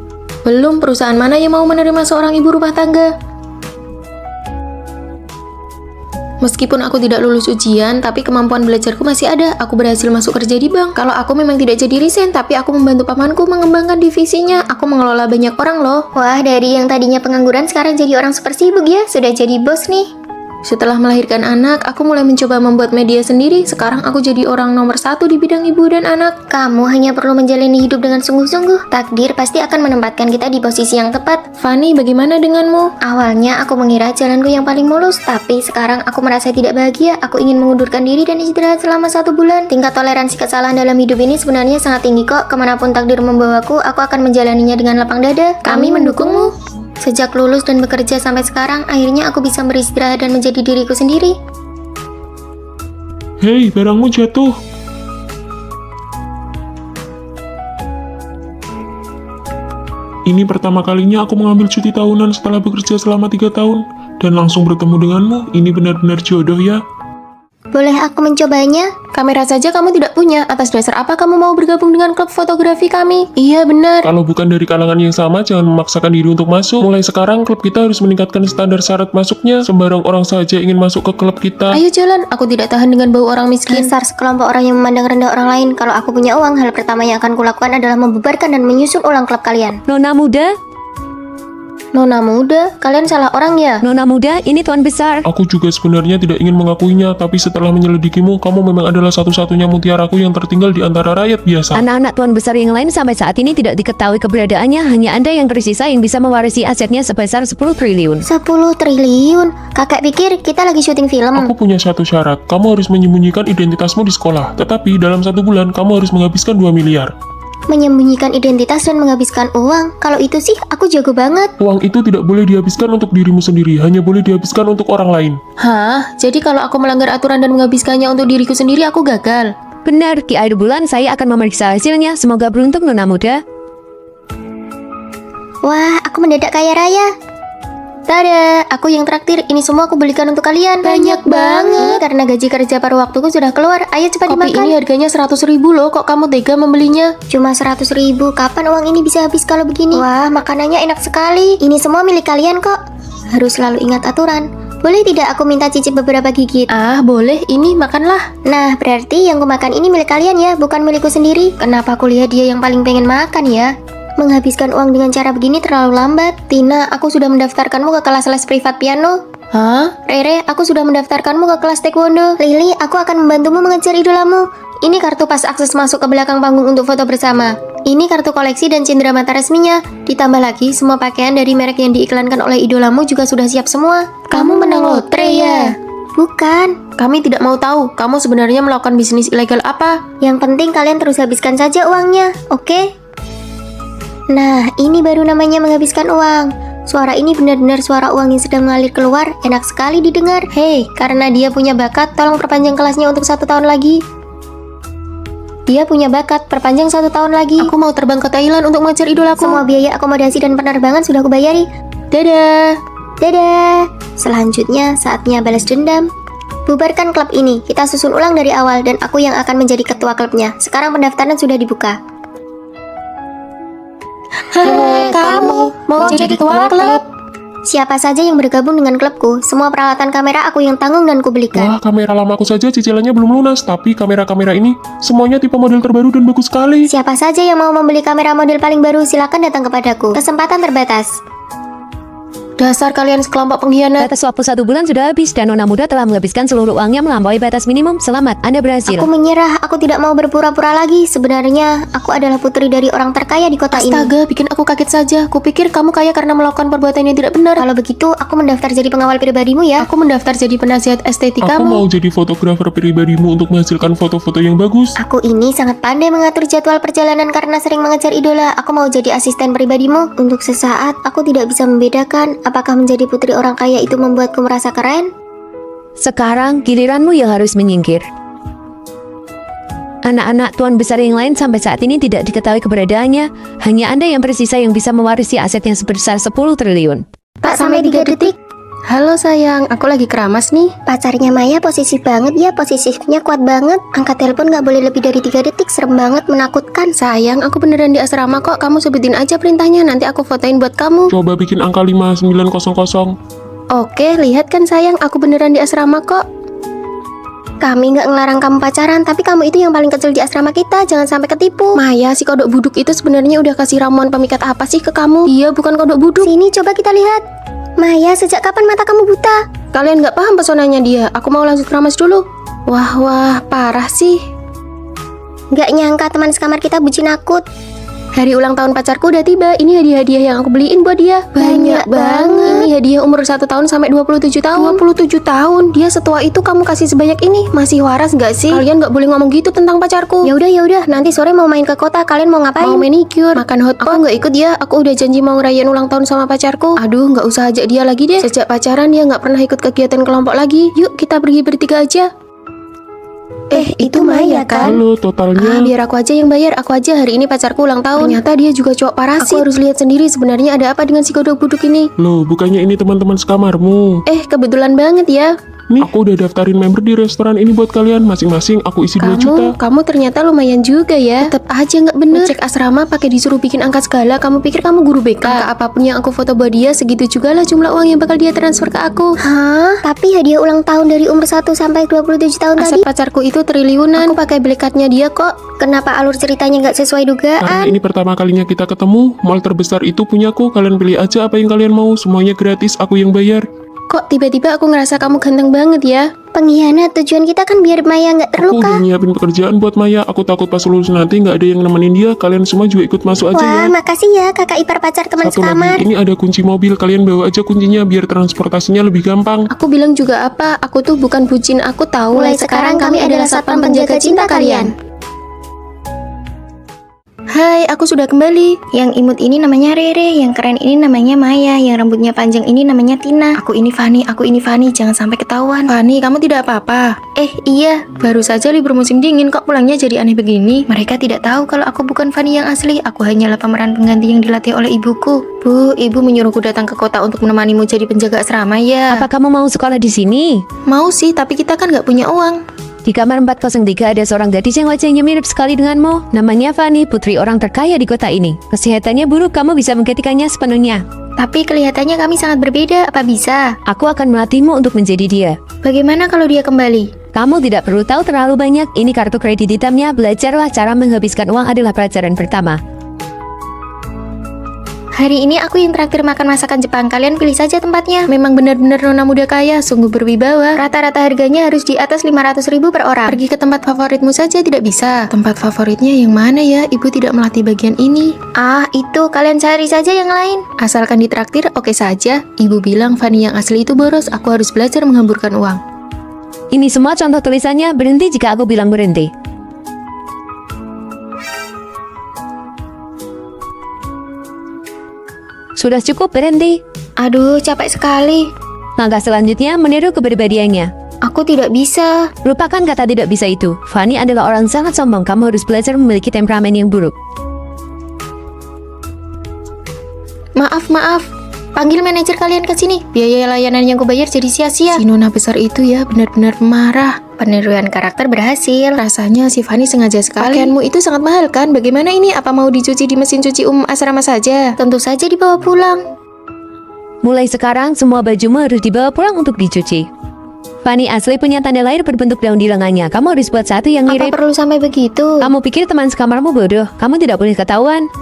Belum, perusahaan mana yang mau menerima seorang ibu rumah tangga? Meskipun aku tidak lulus ujian, tapi kemampuan belajarku masih ada. Aku berhasil masuk kerja di bank. Kalau aku memang tidak jadi resign, tapi aku membantu pamanku mengembangkan divisinya. Aku mengelola banyak orang loh. Wah, dari yang tadinya pengangguran sekarang jadi orang super sibuk ya. Sudah jadi bos nih. Setelah melahirkan anak, aku mulai mencoba membuat media sendiri. Sekarang aku jadi orang nomor 1 di bidang ibu dan anak. Kamu hanya perlu menjalani hidup dengan sungguh-sungguh. Takdir pasti akan menempatkan kita di posisi yang tepat. Fanny, bagaimana denganmu? Awalnya aku mengira jalanku yang paling mulus, tapi sekarang aku merasa tidak bahagia. Aku ingin mengundurkan diri dan istirahat selama 1 bulan. Tingkat toleransi kesalahan dalam hidup ini sebenarnya sangat tinggi kok. Kemanapun takdir membawaku, aku akan menjalaninya dengan lapang dada. Kami mendukungmu. Sejak lulus dan bekerja sampai sekarang, akhirnya aku bisa beristirahat dan menjadi diriku sendiri. Hei, barangmu jatuh. Ini pertama kalinya aku mengambil cuti tahunan setelah bekerja selama 3 tahun. Dan langsung bertemu denganmu, ini benar-benar jodoh ya. Boleh aku mencobanya? Kamera saja kamu tidak punya. Atas dasar apa kamu mau bergabung dengan klub fotografi kami? Iya benar. Kalau bukan dari kalangan yang sama, jangan memaksakan diri untuk masuk. Mulai sekarang, klub kita harus meningkatkan standar syarat masuknya. Sembarang orang saja ingin masuk ke klub kita. Ayo jalan, aku tidak tahan dengan bau orang miskin. Dasar sekelompok orang yang memandang rendah orang lain. Kalau aku punya uang, hal pertama yang akan kulakukan adalah membubarkan dan menyusun ulang klub kalian. Nona muda, Nona muda, kalian salah orang ya? Nona muda, ini tuan besar. Aku juga sebenarnya tidak ingin mengakuinya, tapi setelah menyelidikimu, kamu memang adalah satu-satunya mutiaraku yang tertinggal di antara rakyat biasa. Anak-anak tuan besar yang lain sampai saat ini tidak diketahui keberadaannya. Hanya Anda yang tersisa yang bisa mewarisi asetnya sebesar 10 triliun. 10 triliun? Kakak pikir kita lagi syuting film. Aku punya satu syarat, kamu harus menyembunyikan identitasmu di sekolah, tetapi dalam 1 bulan kamu harus menghabiskan 2 miliar. Menyembunyikan identitas dan menghabiskan uang. Kalau itu sih aku jago banget. Uang itu tidak boleh dihabiskan untuk dirimu sendiri, hanya boleh dihabiskan untuk orang lain. Hah? Jadi kalau aku melanggar aturan dan menghabiskannya untuk diriku sendiri, aku gagal? Benar, di akhir bulan saya akan memeriksa hasilnya. Semoga beruntung Nona muda. Wah, aku mendadak kaya raya. Tada, aku yang traktir. Ini semua aku belikan untuk kalian. Banyak banget. Karena gaji kerja paruh waktuku sudah keluar. Ayo cepat Kopi dimakan. ini harganya 100.000 loh, kok kamu tega membelinya? Cuma 100.000. Kapan uang ini bisa habis kalau begini? Wah, makanannya enak sekali. Ini semua milik kalian kok. Harus selalu ingat aturan. Boleh tidak aku minta cicip beberapa gigit? Ah, boleh, ini makanlah. Nah, berarti yang kumakan ini milik kalian ya, bukan milikku sendiri. Kenapa aku lihat dia yang paling pengen makan ya? Menghabiskan uang dengan cara begini terlalu lambat. Tina, aku sudah mendaftarkanmu ke kelas les privat piano. Hah? Rere, aku sudah mendaftarkanmu ke kelas taekwondo. Lily, aku akan membantumu mengejar idolamu. Ini kartu pas akses masuk ke belakang panggung untuk foto bersama. Ini kartu koleksi dan cindera mata resminya. Ditambah lagi, semua pakaian dari merek yang diiklankan oleh idolamu juga sudah siap semua. Kamu menang lotre ya? Bukan. Kami tidak mau tahu, kamu sebenarnya melakukan bisnis ilegal apa? Yang penting kalian terus habiskan saja uangnya, oke? Nah, ini baru namanya menghabiskan uang. Suara ini benar-benar suara uang yang sedang mengalir keluar. Enak sekali didengar. Hei, karena dia punya bakat, tolong perpanjang kelasnya untuk 1 tahun lagi. Dia punya bakat, perpanjang 1 tahun lagi. Aku mau terbang ke Thailand untuk mengejar idolaku. Semua biaya akomodasi dan penerbangan sudah aku bayari. Dadah. Dadah. Selanjutnya, saatnya balas dendam. Bubarkan klub ini, kita susun ulang dari awal dan aku yang akan menjadi ketua klubnya. Sekarang pendaftaran sudah dibuka. Hei, kamu mau jadi ketua klub? Siapa saja yang bergabung dengan klubku, semua peralatan kamera aku yang tanggung dan kubelikan. Wah, kamera lamaku saja cicilannya belum lunas, tapi kamera-kamera ini semuanya tipe model terbaru dan bagus sekali. Siapa saja yang mau membeli kamera model paling baru, silakan datang kepadaku. Kesempatan terbatas. Dasar kalian sekelompok pengkhianat. Batas waktu 1 bulan sudah habis dan Nona muda telah menghabiskan seluruh uangnya melampaui batas minimum. Selamat, Anda berhasil. Aku menyerah, aku tidak mau berpura-pura lagi. Sebenarnya, aku adalah putri dari orang terkaya di kota ini. Astaga, bikin aku kaget saja. Kupikir kamu kaya karena melakukan perbuatan yang tidak benar. Kalau begitu, aku mendaftar jadi pengawal pribadimu ya. Aku mendaftar jadi penasihat estetika Aku mau kamu. jadi fotografer pribadimu untuk menghasilkan foto-foto yang bagus. Aku ini sangat pandai mengatur jadwal perjalanan karena sering mengejar idola. Aku mau jadi asisten pribadimu. Untuk sesaat, aku tidak bisa membedakan apakah menjadi putri orang kaya itu membuatku merasa keren. Sekarang giliranmu yang harus menyingkir. Anak-anak tuan besar yang lain sampai saat ini tidak diketahui keberadaannya. Hanya Anda yang tersisa yang bisa mewarisi aset yang sebesar 10 triliun. Pak, sampai 3 detik. Halo sayang, aku lagi keramas nih. Pacarnya Maya posesif banget ya, posesifnya kuat banget. Angkat telepon gak boleh lebih dari 3 detik, serem banget, menakutkan. Sayang, aku beneran di asrama kok. Kamu sebutin aja perintahnya, nanti aku fotoin buat kamu. Coba bikin angka 5900. Oke, lihat kan sayang, aku beneran di asrama kok. Kami gak ngelarang kamu pacaran, tapi kamu itu yang paling kecil di asrama kita, jangan sampai ketipu. Maya, si kodok buduk itu sebenarnya udah kasih ramuan pemikat apa sih ke kamu? Iya, bukan kodok buduk. Sini, coba kita lihat. Maya, sejak kapan mata kamu buta? Kalian nggak paham pesonanya dia. Aku mau lanjut keramas dulu. Wah, parah sih. Gak nyangka teman sekamar kita bucin akut. Hari ulang tahun pacarku udah tiba. Ini hadiah-hadiah yang aku beliin buat dia. Banyak banget. Ini hadiah umur 1 tahun sampai 27 tahun. 27 tahun? Dia setua itu kamu kasih sebanyak ini? Masih waras nggak sih? Kalian nggak boleh ngomong gitu tentang pacarku. Ya udah, nanti sore mau main ke kota, kalian mau ngapain? Mau manicure, makan hotpot. Aku nggak ikut ya. Aku udah janji mau ngerayain ulang tahun sama pacarku. Aduh, nggak usah ajak dia lagi deh. Sejak pacaran dia nggak pernah ikut kegiatan kelompok lagi. Yuk, kita pergi bertiga aja. Itu Maya kan? Halo, totalnya. Biar aku aja yang bayar. Aku aja hari ini pacarku ulang tahun. Ternyata dia juga cowok parasit. Aku harus lihat sendiri sebenarnya ada apa dengan si kodok buduk ini. Loh, bukannya ini teman-teman sekamarmu? Kebetulan banget ya. Nih, aku udah daftarin member di restoran ini buat kalian. Masing-masing aku isi 2 juta. Kamu ternyata lumayan juga ya. Tetap aja nggak bener. Cek asrama pakai disuruh bikin angka segala. Kamu pikir kamu guru BK? Angka apapun yang aku foto buat dia, segitu juga lah jumlah uang yang bakal dia transfer ke aku. Hah? Tapi hadiah ulang tahun dari umur 1 sampai 27 tahun Aset tadi. pacarku itu triliunan. Aku pakai blackcardnya dia kok. Kenapa alur ceritanya nggak sesuai Karena dugaan? ini pertama kalinya kita ketemu. Mall terbesar itu punyaku. Kalian pilih aja apa yang kalian mau. Semuanya gratis, aku yang bayar. Kok tiba-tiba aku ngerasa kamu ganteng banget ya? Pengkhianat, tujuan kita kan biar Maya nggak Aku terluka. udah nyiapin pekerjaan buat Maya. Aku takut pas lulus nanti nggak ada yang nemenin dia. Kalian semua juga ikut masuk aja Wah, ya. makasih ya kakak ipar pacar teman Satu sekamar. lagi, ini ada kunci mobil. Kalian bawa aja kuncinya biar transportasinya lebih gampang. Aku bilang juga apa? Aku tuh bukan bucin, aku tahu. Mulai sekarang kami adalah satpam penjaga cinta kalian. Hai, aku sudah kembali. Yang imut ini namanya Rere, yang keren ini namanya Maya, yang rambutnya panjang ini namanya Tina. Aku ini Fanny, jangan sampai ketahuan. Fanny, kamu tidak apa-apa? Iya, Baru saja libur musim dingin, kok pulangnya jadi aneh begini? Mereka tidak tahu kalau aku bukan Fanny yang asli. Aku hanyalah pemeran pengganti yang dilatih oleh ibuku. Bu, ibu menyuruhku datang ke kota untuk menemanimu jadi penjaga asrama ya. Apa kamu mau sekolah di sini? Mau sih, tapi kita kan nggak punya uang. Di kamar 403 ada seorang gadis yang wajahnya mirip sekali denganmu. Namanya Fanny, putri orang terkaya di kota ini. Kesehatannya buruk, kamu bisa menggantikannya sepenuhnya. tapi kelihatannya kami sangat berbeda. Apa bisa? Aku akan melatihmu untuk menjadi dia. Bagaimana kalau dia kembali? Kamu tidak perlu tahu terlalu banyak. Ini kartu kredit hitamnya. Belajarlah cara menghabiskan uang adalah pelajaran pertama. Hari ini aku yang traktir makan masakan Jepang. Kalian pilih saja tempatnya. Memang benar-benar nona muda kaya, sungguh berwibawa. Rata-rata harganya harus di atas 500.000 per orang. Pergi ke tempat favoritmu saja tidak bisa. Tempat favoritnya yang mana ya? Ibu tidak melatih bagian ini. Ah, itu kalian cari saja yang lain. Asalkan ditraktir, oke saja. Ibu bilang Fanny yang asli itu boros, aku harus belajar menghamburkan uang. Ini semua contoh tulisannya. Berhenti jika aku bilang berhenti. Sudah cukup, berhenti. Aduh, capek sekali. Langkah selanjutnya, meniru kepribadiannya. Aku tidak bisa. Lupakan kata tidak bisa itu. Fanny adalah orang sangat sombong. Kamu harus belajar memiliki temperamen yang buruk. Maaf. Panggil manajer kalian ke sini. Biaya layanan yang kubayar jadi sia-sia. Si nona besar itu ya benar-benar marah. Peniruan karakter berhasil. Rasanya si Fanny sengaja sekali. Pakaianmu itu sangat mahal kan? Bagaimana ini? Apa mau dicuci di mesin cuci asrama saja? Tentu saja dibawa pulang. Mulai sekarang, semua bajumu harus dibawa pulang untuk dicuci. Fanny asli punya tanda lahir berbentuk daun di lengannya. Kamu harus buat satu yang Apa mirip. perlu sampai begitu? Kamu pikir teman sekamarmu bodoh? Kamu tidak boleh ketahuan.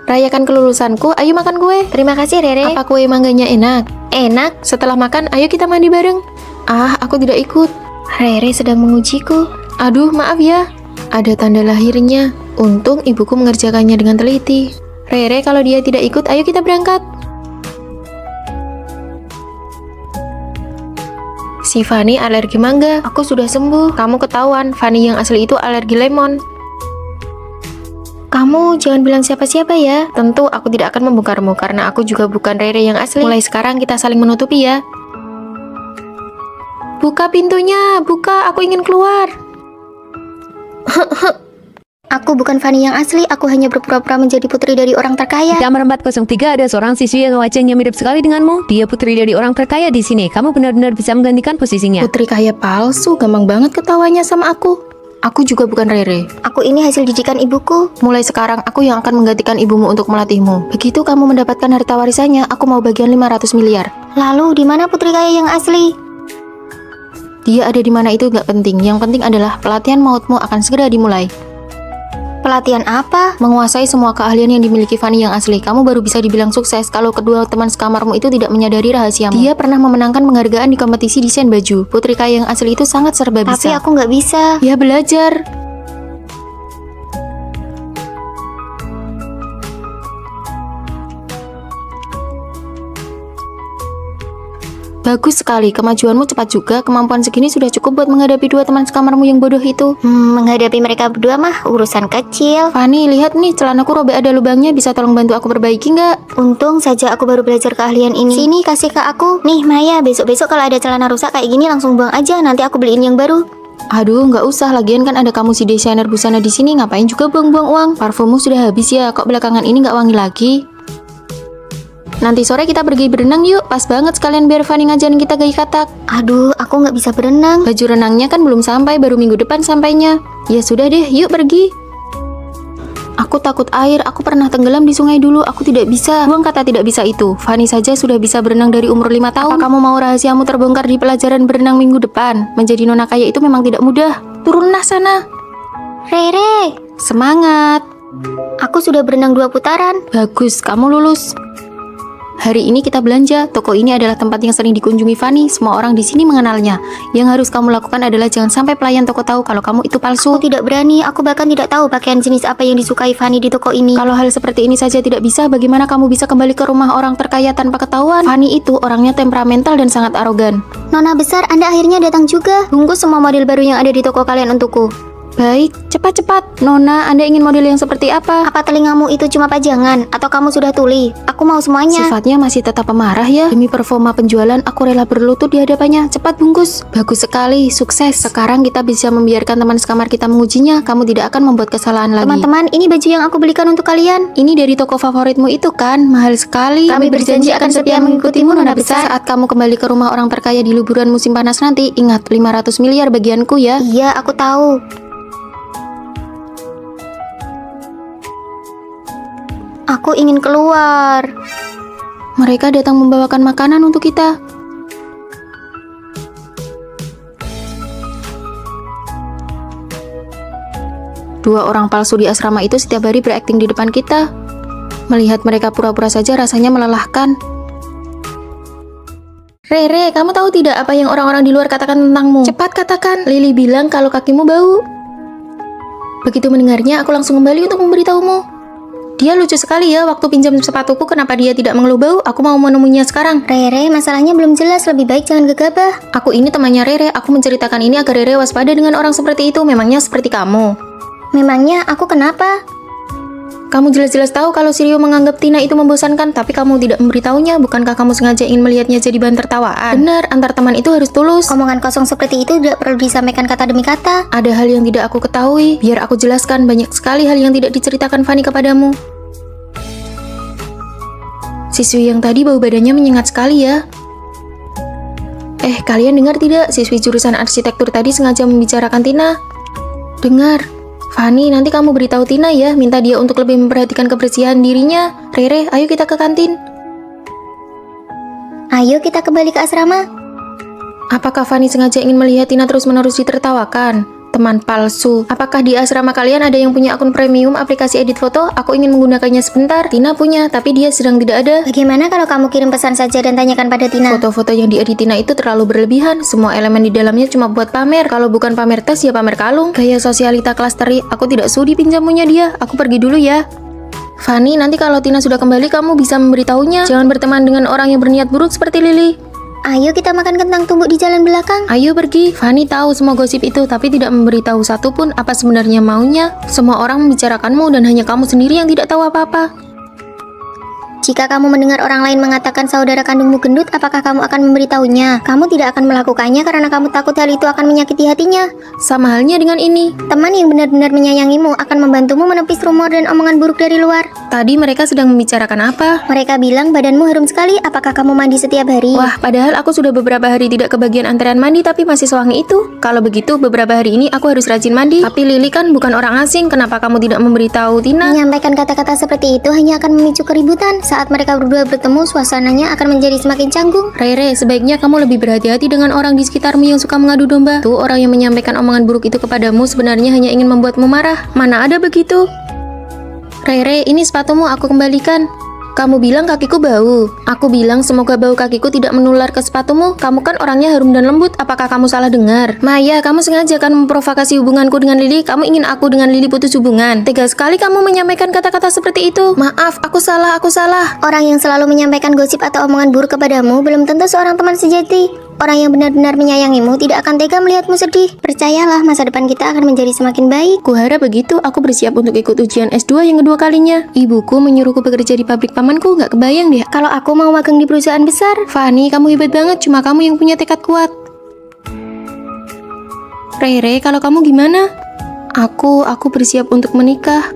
Rayakan kelulusanku, ayo makan kue. Terima kasih, Rere. Apa kue mangganya enak? Enak. Setelah makan, ayo kita mandi bareng. Ah, aku tidak ikut. Rere sedang mengujiku. Aduh, maaf ya. Ada tanda lahirnya. Untung ibuku mengerjakannya dengan teliti. Rere, kalau dia tidak ikut, ayo kita berangkat. Si Fanny alergi mangga. Aku sudah sembuh. Kamu ketahuan, Fanny yang asli itu alergi lemon. Kamu jangan bilang siapa-siapa ya. Tentu aku tidak akan membongkarmu karena aku juga bukan Rere yang asli. Mulai sekarang kita saling menutupi ya. Buka pintunya, buka, aku ingin keluar. Aku bukan Fanny yang asli. Aku hanya berpura-pura menjadi putri dari orang terkaya. Di kamar 403 ada seorang siswi yang wajahnya mirip sekali denganmu. Dia putri dari orang terkaya di sini. Kamu benar-benar bisa menggantikan posisinya. Putri kaya palsu, gampang banget ketawanya sama aku. Aku juga bukan Rere. Aku ini hasil didikan ibuku. Mulai sekarang aku yang akan menggantikan ibumu untuk melatihmu. Begitu kamu mendapatkan harta warisannya, aku mau bagian 500 miliar. Lalu di mana putri kaya yang asli? Dia ada di mana itu gak penting. Yang penting adalah pelatihan mautmu akan segera dimulai. Pelatihan apa? Menguasai semua keahlian yang dimiliki Fanny yang asli. Kamu baru bisa dibilang sukses kalau kedua teman sekamarmu itu tidak menyadari rahasiamu. Dia pernah memenangkan penghargaan di kompetisi desain baju. Putri kaya yang asli itu sangat serba Tapi bisa. aku nggak bisa. Ya belajar. Bagus sekali, kemajuanmu cepat juga. Kemampuan segini sudah cukup buat menghadapi dua teman sekamarmu yang bodoh itu. Menghadapi mereka berdua mah urusan kecil. Fanny, lihat nih, celanaku robek ada lubangnya. Bisa tolong bantu aku perbaiki nggak? Untung saja aku baru belajar keahlian ini. Sini, kasih ke aku. Nih Maya, besok-besok kalau ada celana rusak kayak gini langsung buang aja. Nanti aku beliin yang baru. Aduh, nggak usah. Lagian kan ada kamu si desainer busana di sini. Ngapain juga buang-buang uang? Parfummu sudah habis ya. Kok belakangan ini nggak wangi lagi? Nanti sore kita pergi berenang yuk. Pas banget sekalian biar Fanny ngajarin kita gaya katak. Aduh, aku nggak bisa berenang. Baju renangnya kan belum sampai, baru minggu depan sampainya. Ya sudah deh, yuk pergi. Aku takut air, aku pernah tenggelam di sungai dulu, aku tidak bisa. Buang kata tidak bisa itu. Fanny saja sudah bisa berenang dari umur 5 tahun. Apa kamu mau rahasiamu terbongkar di pelajaran berenang minggu depan? Menjadi nona kaya itu memang tidak mudah. Turunlah sana. Rere, Semangat. aku sudah berenang 2 putaran. Bagus, kamu lulus. Hari ini kita belanja. Toko ini adalah tempat yang sering dikunjungi Fanny. Semua orang di sini mengenalnya. Yang harus kamu lakukan adalah jangan sampai pelayan toko tahu kalau kamu itu palsu. Aku tidak berani, aku bahkan tidak tahu pakaian jenis apa yang disukai Fanny di toko ini. Kalau hal seperti ini saja tidak bisa, bagaimana kamu bisa kembali ke rumah orang terkaya tanpa ketahuan? Fanny itu orangnya temperamental dan sangat arogan. Nona besar, Anda akhirnya datang juga. Bungkus semua model baru yang ada di toko kalian untukku. Baik, cepat-cepat. Nona, Anda ingin model yang seperti apa? Apa telingamu itu cuma pajangan? Atau kamu sudah tuli? Aku mau semuanya. Sifatnya masih tetap pemarah ya. Demi performa penjualan, aku rela berlutut di hadapannya. Cepat bungkus. Bagus sekali, sukses. Sekarang kita bisa membiarkan teman sekamar kita mengujinya. Kamu tidak akan membuat kesalahan lagi. Teman-teman, ini baju yang aku belikan untuk kalian. Ini dari toko favoritmu itu kan? Mahal sekali. Kami berjanji akan setia mengikutimu, Nona besar. Saat kamu kembali ke rumah orang terkaya di liburan musim panas nanti, ingat 500 miliar bagianku ya. Iya, aku tahu. Aku ingin keluar. Mereka datang membawakan makanan untuk kita. Dua orang palsu di asrama itu setiap hari berakting di depan kita. Melihat mereka pura-pura saja rasanya melelahkan. Rere, kamu tahu tidak apa yang orang-orang di luar katakan tentangmu? Cepat katakan. Lily bilang kalau kakimu bau. Begitu mendengarnya, aku langsung kembali untuk memberitahumu. Dia lucu sekali ya, waktu pinjam sepatuku kenapa dia tidak mengeluh bau? Aku mau menemuinya sekarang. Rere, masalahnya belum jelas. Lebih baik jangan gegabah. Aku ini temannya Rere, aku menceritakan ini agar Rere waspada dengan orang seperti itu. Memangnya seperti kamu. Memangnya aku kenapa? Kamu jelas-jelas tahu kalau Sirio menganggap Tina itu membosankan, tapi kamu tidak memberitahunya. Bukankah kamu sengaja ingin melihatnya jadi bahan tertawaan? Benar, antar teman itu harus tulus. Omongan kosong seperti itu tidak perlu disampaikan kata demi kata. Ada hal yang tidak aku ketahui. Biar aku jelaskan, banyak sekali hal yang tidak diceritakan Fanny kepadamu. Siswi yang tadi bau badannya menyengat sekali ya. Kalian dengar tidak? Siswi jurusan arsitektur tadi sengaja membicarakan Tina. Dengar. Fanny, nanti kamu beritahu Tina ya, minta dia untuk lebih memperhatikan kebersihan dirinya. Rere, ayo kita ke kantin. Ayo kita kembali ke asrama. Apakah Fanny sengaja ingin melihat Tina terus-menerus ditertawakan? Teman palsu. Apakah di asrama kalian ada yang punya akun premium aplikasi edit foto? Aku ingin menggunakannya sebentar. Tina punya, tapi dia sedang tidak ada. Bagaimana kalau kamu kirim pesan saja dan tanyakan pada Tina? Foto-foto yang diedit Tina itu terlalu berlebihan. Semua elemen di dalamnya cuma buat pamer. Kalau bukan pamer tas, ya pamer kalung. Gaya sosialita kelas teri. Aku tidak sudi pinjamunya dia. Aku pergi dulu ya. Fanny, nanti kalau Tina sudah kembali, kamu bisa memberitahunya. Jangan berteman dengan orang yang berniat buruk seperti Lily. Ayo kita makan kentang tumbuk di jalan belakang. Ayo pergi. Fanny tahu semua gosip itu, tapi tidak memberitahu satupun apa sebenarnya maunya. Semua orang membicarakanmu dan hanya kamu sendiri yang tidak tahu apa-apa. Jika kamu mendengar orang lain mengatakan saudara kandungmu gendut, apakah kamu akan memberitahunya? Kamu tidak akan melakukannya karena kamu takut hal itu akan menyakiti hatinya. Sama halnya dengan ini. Teman yang benar-benar menyayangimu akan membantumu menepis rumor dan omongan buruk dari luar. Tadi mereka sedang membicarakan apa? Mereka bilang badanmu harum sekali, apakah kamu mandi setiap hari? Wah, padahal aku sudah beberapa hari tidak kebagian antrean mandi tapi masih sewangi itu. Kalau begitu, beberapa hari ini aku harus rajin mandi. Tapi Lily kan bukan orang asing, kenapa kamu tidak memberitahu Tina? Menyampaikan kata-kata seperti itu hanya akan memicu keributan. Saat mereka berdua bertemu, suasananya akan menjadi semakin canggung. Rere, sebaiknya kamu lebih berhati-hati dengan orang di sekitarmu yang suka mengadu domba. Tuh, orang yang menyampaikan omongan buruk itu kepadamu sebenarnya hanya ingin membuatmu marah. Mana ada begitu? Rere, ini sepatumu aku kembalikan. Kamu bilang kakiku bau. Aku bilang semoga bau kakiku tidak menular ke sepatumu. Kamu kan orangnya harum dan lembut. Apakah kamu salah dengar? Maya, kamu sengaja kan memprovokasi hubunganku dengan Lily. Kamu ingin aku dengan Lily putus hubungan. Tega sekali kamu menyampaikan kata-kata seperti itu. Maaf, aku salah. Orang yang selalu menyampaikan gosip atau omongan buruk kepadamu belum tentu seorang teman sejati. Orang yang benar-benar menyayangimu tidak akan tega melihatmu sedih. Percayalah, masa depan kita akan menjadi semakin baik. Kuharap begitu. Aku bersiap untuk ikut ujian S2 yang kedua kalinya. Ibuku menyuruhku bekerja di pabrik pamanku. Gak kebayang deh kalau aku mau magang di perusahaan besar. Fanny, kamu hebat banget. Cuma kamu yang punya tekad kuat. Rere, kalau kamu gimana? Aku bersiap untuk menikah.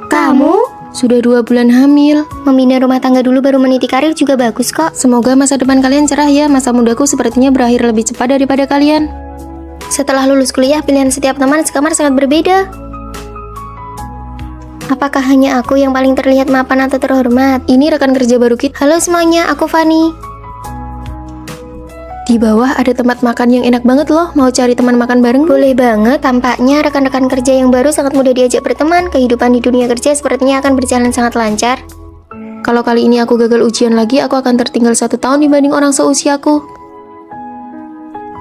Kamu? Sudah 2 bulan hamil. Membina rumah tangga dulu baru meniti karir juga bagus kok. Semoga masa depan kalian cerah ya. Masa mudaku sepertinya berakhir lebih cepat daripada kalian. Setelah lulus kuliah, pilihan setiap teman sekamar sangat berbeda. Apakah hanya aku yang paling terlihat mapan atau terhormat? Ini rekan kerja baru kita. Halo semuanya, aku Fanny. Di bawah ada tempat makan yang enak banget loh. Mau cari teman makan bareng? Boleh banget, tampaknya rekan-rekan kerja yang baru sangat mudah diajak berteman. Kehidupan di dunia kerja sepertinya akan berjalan sangat lancar. Kalau kali ini aku gagal ujian lagi, aku akan tertinggal 1 tahun dibanding orang seusiaku.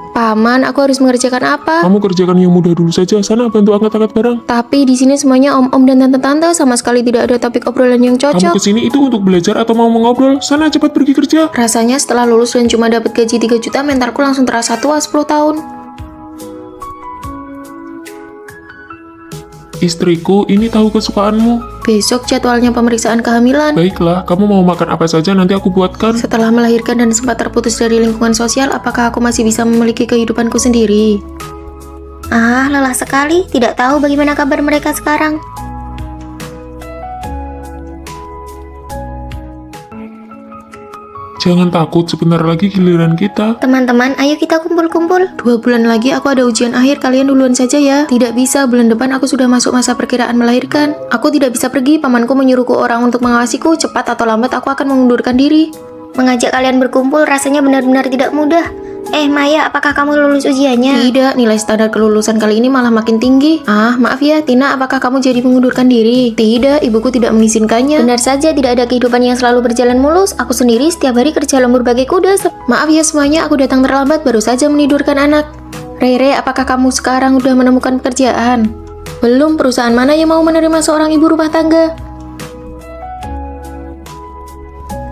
Paman, aku harus mengerjakan apa? Kamu kerjakan yang mudah dulu saja. Sana bantu angkat-angkat barang. Tapi di sini semuanya om-om dan tante-tante, sama sekali tidak ada topik obrolan yang Kamu cocok. kesini itu untuk belajar atau mau mengobrol? Sana cepat pergi kerja. Rasanya setelah lulus dan cuma dapat gaji 3 juta, mentalku langsung terasa tua 10 tahun. Istriku, ini tahu kesukaanmu. Besok jadwalnya pemeriksaan kehamilan. Baiklah, kamu mau makan apa saja nanti aku buatkan. Setelah melahirkan dan sempat terputus dari lingkungan sosial, apakah aku masih bisa memiliki kehidupanku sendiri? Ah, lelah sekali. Tidak tahu bagaimana kabar mereka sekarang. Jangan takut, sebentar lagi giliran kita. Teman-teman, ayo kita kumpul-kumpul. 2 bulan lagi aku ada ujian akhir, kalian duluan saja ya. Tidak bisa, bulan depan aku sudah masuk masa perkiraan melahirkan. Aku tidak bisa pergi, pamanku menyuruhku orang untuk mengawasiku. Cepat atau lambat aku akan mengundurkan diri. Mengajak kalian berkumpul rasanya benar-benar tidak mudah. Maya, apakah kamu lulus ujiannya? Tidak, nilai standar kelulusan kali ini malah makin tinggi. Ah, maaf ya, Tina, apakah kamu jadi mengundurkan diri? Tidak, ibuku tidak mengizinkannya. Benar saja, tidak ada kehidupan yang selalu berjalan mulus. Aku sendiri setiap hari kerja lembur bagai kuda. Maaf ya semuanya, aku datang terlambat, baru saja menidurkan anak. Rere, apakah kamu sekarang udah menemukan pekerjaan? Belum, perusahaan mana yang mau menerima seorang ibu rumah tangga?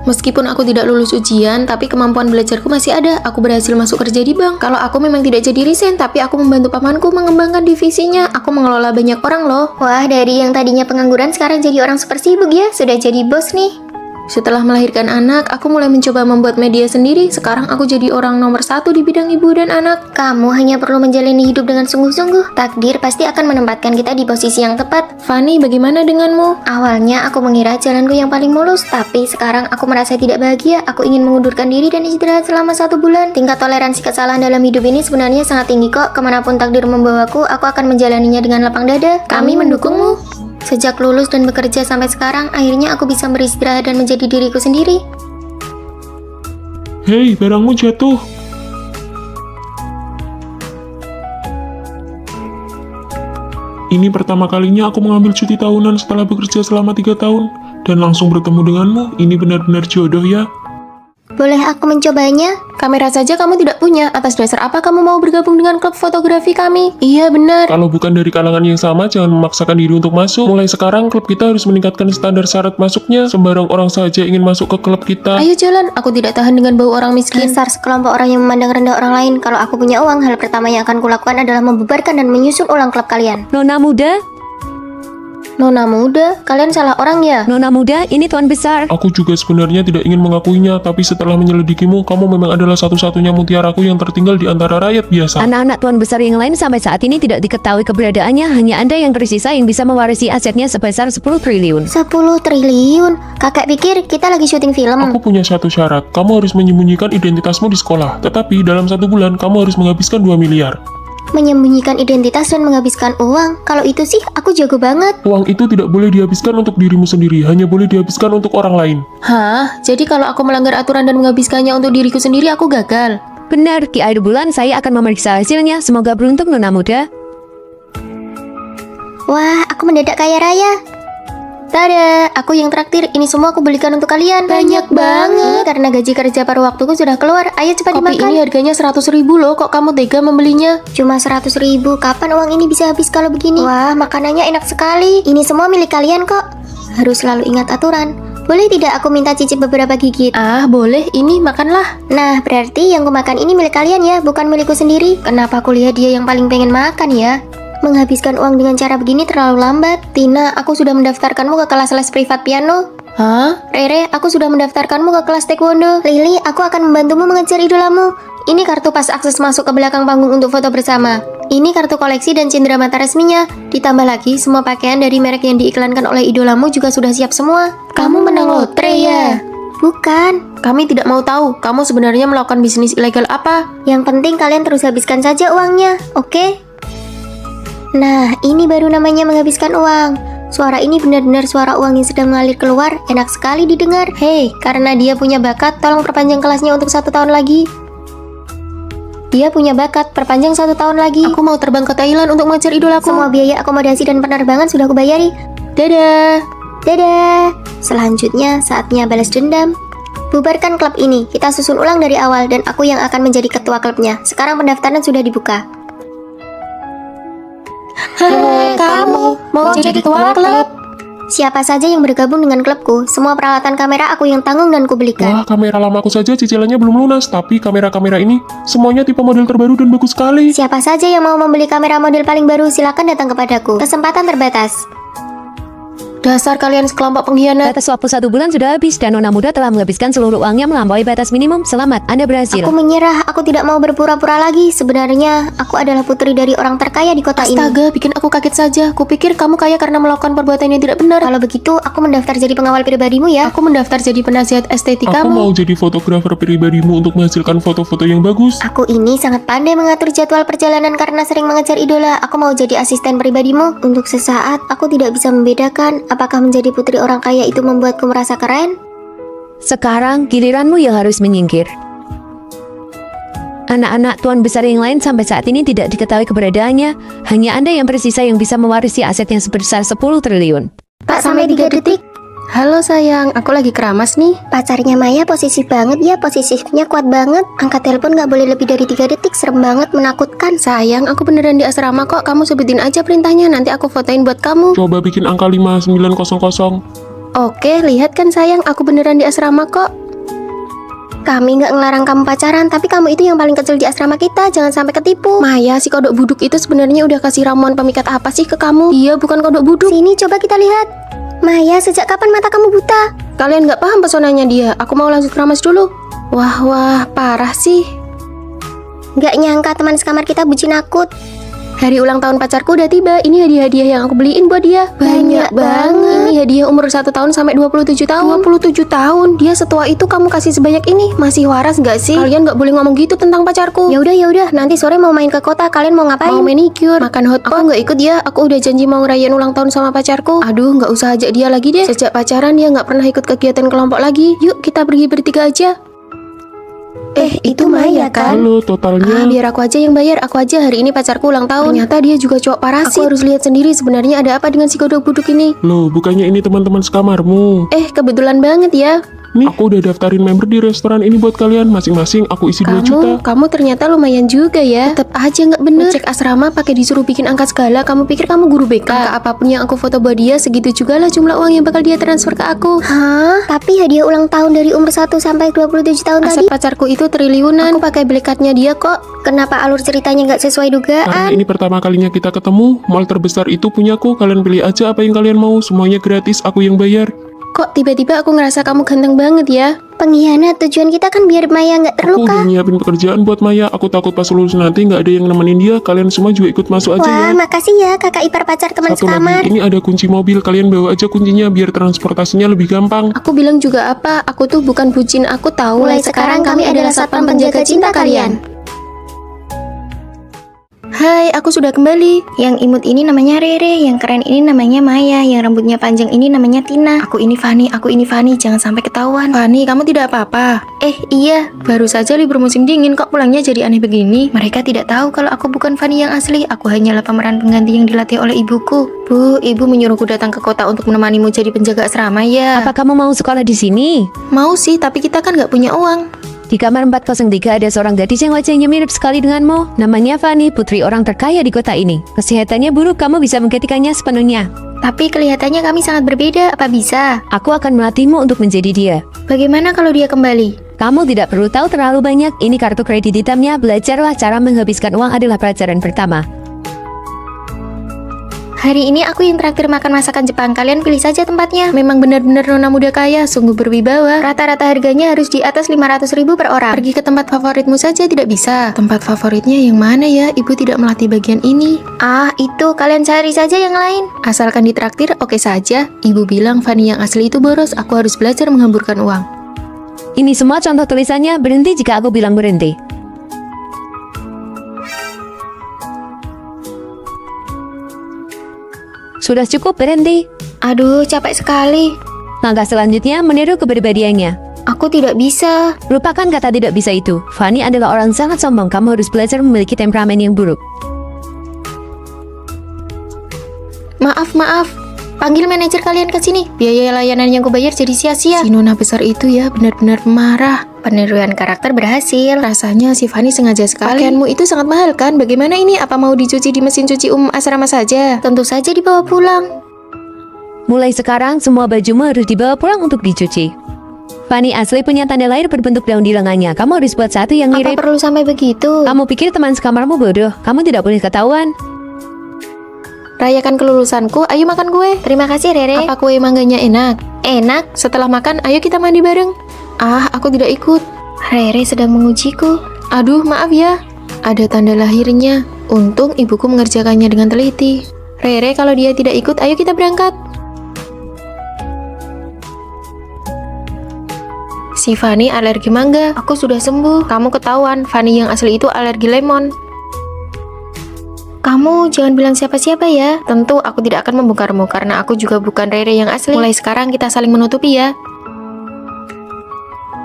Meskipun aku tidak lulus ujian, tapi kemampuan belajarku masih ada. Aku berhasil masuk kerja di bank. Kalau aku memang tidak jadi resign, tapi aku membantu pamanku mengembangkan divisinya. Aku mengelola banyak orang loh. Wah, dari yang tadinya pengangguran sekarang jadi orang super sibuk ya. Sudah jadi bos nih. Setelah melahirkan anak, aku mulai mencoba membuat media sendiri. Sekarang aku jadi orang nomor 1 di bidang ibu dan anak. Kamu hanya perlu menjalani hidup dengan sungguh-sungguh. Takdir pasti akan menempatkan kita di posisi yang tepat. Fanny, bagaimana denganmu? Awalnya aku mengira jalanku yang paling mulus, tapi sekarang aku merasa tidak bahagia. Aku ingin mengundurkan diri dan istirahat selama 1 bulan. Tingkat toleransi kesalahan dalam hidup ini sebenarnya sangat tinggi kok. Kemanapun takdir membawaku, aku akan menjalaninya dengan lapang dada. Kami mendukungmu. Sejak lulus dan bekerja sampai sekarang, akhirnya aku bisa beristirahat dan menjadi diriku sendiri. Hei, barangmu jatuh. Ini pertama kalinya aku mengambil cuti tahunan setelah bekerja selama 3 tahun. Dan langsung bertemu denganmu, ini benar-benar jodoh ya. Boleh aku mencobanya? Kamera saja kamu tidak punya. Atas dasar apa kamu mau bergabung dengan klub fotografi kami? Iya benar. Kalau bukan dari kalangan yang sama, jangan memaksakan diri untuk masuk. Mulai sekarang, klub kita harus meningkatkan standar syarat masuknya. Sembarang orang saja ingin masuk ke klub kita. Ayo jalan, aku tidak tahan dengan bau orang miskin. Dasar sekelompok orang yang memandang rendah orang lain. Kalau aku punya uang, hal pertama yang akan kulakukan adalah membubarkan dan menyusun ulang klub kalian. Nona muda, Nona muda, kalian salah orang ya? Nona muda, ini tuan besar. Aku juga sebenarnya tidak ingin mengakuinya, tapi setelah menyelidikimu, kamu memang adalah satu-satunya mutiaraku yang tertinggal di antara rakyat biasa. Anak-anak tuan besar yang lain sampai saat ini tidak diketahui keberadaannya. Hanya Anda yang tersisa yang bisa mewarisi asetnya sebesar 10 triliun. 10 triliun? Kakek pikir kita lagi syuting film. Aku punya satu syarat, kamu harus menyembunyikan identitasmu di sekolah. Tetapi dalam 1 bulan, kamu harus menghabiskan 2 miliar. Menyembunyikan identitas dan menghabiskan uang. Kalau itu sih aku jago banget. Uang itu tidak boleh dihabiskan untuk dirimu sendiri, hanya boleh dihabiskan untuk orang lain. Hah? Jadi kalau aku melanggar aturan dan menghabiskannya untuk diriku sendiri, aku gagal? Benar, di akhir bulan saya akan memeriksa hasilnya. Semoga beruntung Nona muda. Wah, aku mendadak kaya raya. Tada, aku yang traktir. Ini semua aku belikan untuk kalian. Banyak banget. Karena gaji kerja paruh waktuku sudah keluar. Ayo cepat Kopi dimakan. ini harganya 100.000 loh. Kok kamu tega membelinya? Cuma 100.000. Kapan uang ini bisa habis kalau begini? Wah, makanannya enak sekali. Ini semua milik kalian kok. Harus selalu ingat aturan. Boleh tidak aku minta cicip beberapa gigit? Ah, boleh. Ini makanlah. Nah, berarti yang kumakan ini milik kalian ya, bukan milikku sendiri. Kenapa aku lihat dia yang paling pengen makan ya? Menghabiskan uang dengan cara begini terlalu lambat. Tina, aku sudah mendaftarkanmu ke kelas les privat piano. Hah? Rere, aku sudah mendaftarkanmu ke kelas taekwondo. Lily, aku akan membantumu mengejar idolamu. Ini kartu pas akses masuk ke belakang panggung untuk foto bersama. Ini kartu koleksi dan cenderamata resminya. Ditambah lagi, semua pakaian dari merek yang diiklankan oleh idolamu juga sudah siap semua. Kamu menang lotre ya? Bukan. Kami tidak mau tahu, kamu sebenarnya melakukan bisnis ilegal apa? Yang penting kalian terus habiskan saja uangnya, oke? Nah, ini baru namanya menghabiskan uang. Suara ini benar-benar suara uang yang sedang mengalir keluar, enak sekali didengar. Hei, karena dia punya bakat, tolong perpanjang kelasnya untuk 1 tahun lagi. Dia punya bakat, perpanjang 1 tahun lagi. Aku mau terbang ke Thailand untuk mengejar idolaku. Semua biaya akomodasi dan penerbangan sudah aku bayari. Dadah. Dadah. Selanjutnya, saatnya balas dendam. Bubarkan klub ini, kita susun ulang dari awal dan aku yang akan menjadi ketua klubnya. Sekarang pendaftaran sudah dibuka. Hei, kamu mau jadi ketua klub? Siapa saja yang bergabung dengan klubku, semua peralatan kamera aku yang tanggung dan kubelikan. Wah, kamera lamaku saja cicilannya belum lunas, tapi kamera-kamera ini semuanya tipe model terbaru dan bagus sekali. Siapa saja yang mau membeli kamera model paling baru, silakan datang kepadaku. Kesempatan terbatas. Dasar kalian sekelompok pengkhianat. Batas waktu 1 bulan sudah habis dan nona muda telah menghabiskan seluruh uangnya melampaui batas minimum. Selamat, Anda berhasil. Aku menyerah, aku tidak mau berpura-pura lagi. Sebenarnya, aku adalah putri dari orang terkaya di kota ini. Astaga, bikin aku kaget saja. Kupikir kamu kaya karena melakukan perbuatan yang tidak benar. Kalau begitu, aku mendaftar jadi pengawal pribadimu ya. Aku mendaftar jadi penasihat estetika Aku mau kamu. jadi fotografer pribadimu untuk menghasilkan foto-foto yang bagus. Aku ini sangat pandai mengatur jadwal perjalanan karena sering mengejar idola. Aku mau jadi asisten pribadimu. Untuk sesaat, aku tidak bisa membedakan apakah menjadi putri orang kaya itu membuatku merasa keren. Sekarang giliranmu yang harus menyingkir. Anak-anak tuan besar yang lain sampai saat ini tidak diketahui keberadaannya. Hanya Anda yang tersisa yang bisa mewarisi aset yang sebesar 10 triliun. Pak, sampai 3 detik. Halo sayang, aku lagi keramas nih. Pacarnya Maya posesif banget ya, posesifnya kuat banget. Angkat telepon gak boleh lebih dari 3 detik, serem banget, menakutkan. Sayang, aku beneran di asrama kok. Kamu sebutin aja perintahnya, nanti aku fotoin buat kamu. Coba bikin angka 5900. Oke, lihat kan sayang, aku beneran di asrama kok. Kami gak ngelarang kamu pacaran, tapi kamu itu yang paling kecil di asrama kita, jangan sampai ketipu. Maya, si kodok buduk itu sebenarnya udah kasih ramuan pemikat apa sih ke kamu? Iya, bukan kodok buduk. Sini, coba kita lihat. Maya, sejak kapan mata kamu buta? Kalian nggak paham pesonanya dia. Aku mau lanjut keramas dulu. Wah, parah sih. Gak nyangka teman sekamar kita bucin akut. Hari ulang tahun pacarku udah tiba. Ini hadiah-hadiah yang aku beliin buat dia. Banyak banget. Ini hadiah umur 1 tahun sampai 27 tahun. 27 tahun? Dia setua itu kamu kasih sebanyak ini? Masih waras nggak sih? Kalian nggak boleh ngomong gitu tentang pacarku. Ya udah, nanti sore mau main ke kota, kalian mau ngapain? Mau manicure, makan hotpot. Aku nggak ikut ya. Aku udah janji mau ngerayain ulang tahun sama pacarku. Aduh, nggak usah ajak dia lagi deh. Sejak pacaran dia nggak pernah ikut kegiatan kelompok lagi. Yuk, kita pergi bertiga aja. Itu Maya kan? Halo, totalnya. Biar aku aja yang bayar. Aku aja hari ini pacarku ulang tahun. Ternyata dia juga cowok parasit. Aku harus lihat sendiri sebenarnya ada apa dengan si kodok buduk ini. Loh, bukannya ini teman-teman sekamarmu? Kebetulan banget ya. Nih, aku udah daftarin member di restoran ini buat kalian. Masing-masing aku isi 2 juta. Kamu ternyata lumayan juga ya. Tetap aja nggak bener. Cek asrama pakai disuruh bikin angka segala. Kamu pikir kamu guru BK? Angka apapun yang aku foto buat dia, segitu juga lah jumlah uang yang bakal dia transfer ke aku. Hah? Tapi hadiah ulang tahun dari umur 1 sampai 27 tahun Aset tadi. pacarku itu triliunan. Aku pakai belikatnya dia kok. Kenapa alur ceritanya nggak sesuai Karena dugaan? ini pertama kalinya kita ketemu, mall terbesar itu punyaku. Kalian pilih aja apa yang kalian mau. Semuanya gratis, aku yang bayar. Kok tiba-tiba aku ngerasa kamu ganteng banget ya? Pengkhianat, tujuan kita kan biar Maya nggak Aku terluka. udah nyiapin pekerjaan buat Maya. Aku takut pas lulus nanti nggak ada yang nemenin dia. Kalian semua juga ikut masuk aja Wah, ya. makasih ya kakak ipar pacar teman Satu sekamar. lagi, ini ada kunci mobil. Kalian bawa aja kuncinya biar transportasinya lebih gampang. Aku bilang juga apa? Aku tuh bukan bucin, aku tahu. Mulai sekarang kami adalah satpam penjaga cinta kalian. Hai, aku sudah kembali. Yang imut ini namanya Rere, yang keren ini namanya Maya, yang rambutnya panjang ini namanya Tina. Aku ini Fani, jangan sampai ketahuan. Fani, kamu tidak apa-apa? Iya, Baru saja libur musim dingin, kok pulangnya jadi aneh begini? Mereka tidak tahu kalau aku bukan Fani yang asli. Aku hanyalah pemeran pengganti yang dilatih oleh ibuku. Bu, ibu menyuruhku datang ke kota untuk menemanimu jadi penjaga asrama ya. Apa kamu mau sekolah di sini? Mau sih, tapi kita kan nggak punya uang. Di kamar 403 ada seorang gadis yang wajahnya mirip sekali denganmu. Namanya Fani, putri orang terkaya di kota ini. Kesehatannya buruk, kamu bisa menggantikannya sepenuhnya. tapi kelihatannya kami sangat berbeda. Apa bisa? Aku akan melatihmu untuk menjadi dia. Bagaimana kalau dia kembali? Kamu tidak perlu tahu terlalu banyak. Ini kartu kredit hitamnya. Belajarlah cara menghabiskan uang adalah pelajaran pertama. Hari ini aku yang traktir makan masakan Jepang. Kalian pilih saja tempatnya. Memang benar-benar nona muda kaya, sungguh berwibawa. Rata-rata harganya harus di atas 500.000 per orang. Pergi ke tempat favoritmu saja tidak bisa. Tempat favoritnya yang mana ya? Ibu tidak melatih bagian ini. Ah, itu kalian cari saja yang lain. Asalkan ditraktir, oke saja. Ibu bilang Fanny yang asli itu boros, aku harus belajar menghamburkan uang. Ini semua contoh tulisannya, berhenti jika aku bilang berhenti. Sudah cukup, berhenti. Aduh, capek sekali. Langkah selanjutnya, meniru kepribadiannya. Aku tidak bisa. Lupakan kata tidak bisa itu. Fanny adalah orang sangat sombong. Kamu harus belajar memiliki temperamen yang buruk. Maaf. Panggil manajer kalian ke sini. Biaya layanan yang kubayar jadi sia-sia. Si nona besar itu ya benar-benar marah. Peniruan karakter berhasil. Rasanya si Fanny sengaja sekali. Pakaianmu itu sangat mahal kan? Bagaimana ini? Apa mau dicuci di mesin cuci asrama saja? Tentu saja dibawa pulang. Mulai sekarang, semua bajumu harus dibawa pulang untuk dicuci. Fanny asli punya tanda lahir berbentuk daun di lengannya. Kamu harus buat satu yang Apa mirip. perlu sampai begitu? Kamu pikir teman sekamarmu bodoh? Kamu tidak boleh ketahuan. Rayakan kelulusanku, ayo makan kue. Terima kasih, Rere. Apa kue mangganya enak? Enak. Setelah makan, ayo kita mandi bareng. Ah, aku tidak ikut. Rere sedang mengujiku. Aduh, maaf ya. Ada tanda lahirnya. Untung ibuku mengerjakannya dengan teliti. Rere, kalau dia tidak ikut, ayo kita berangkat. Si Fanny alergi mangga. Aku sudah sembuh. Kamu ketahuan, Fanny yang asli itu alergi lemon. Kamu jangan bilang siapa-siapa ya. Tentu aku tidak akan membongkarmu karena aku juga bukan Rere yang asli. Mulai sekarang kita saling menutupi ya.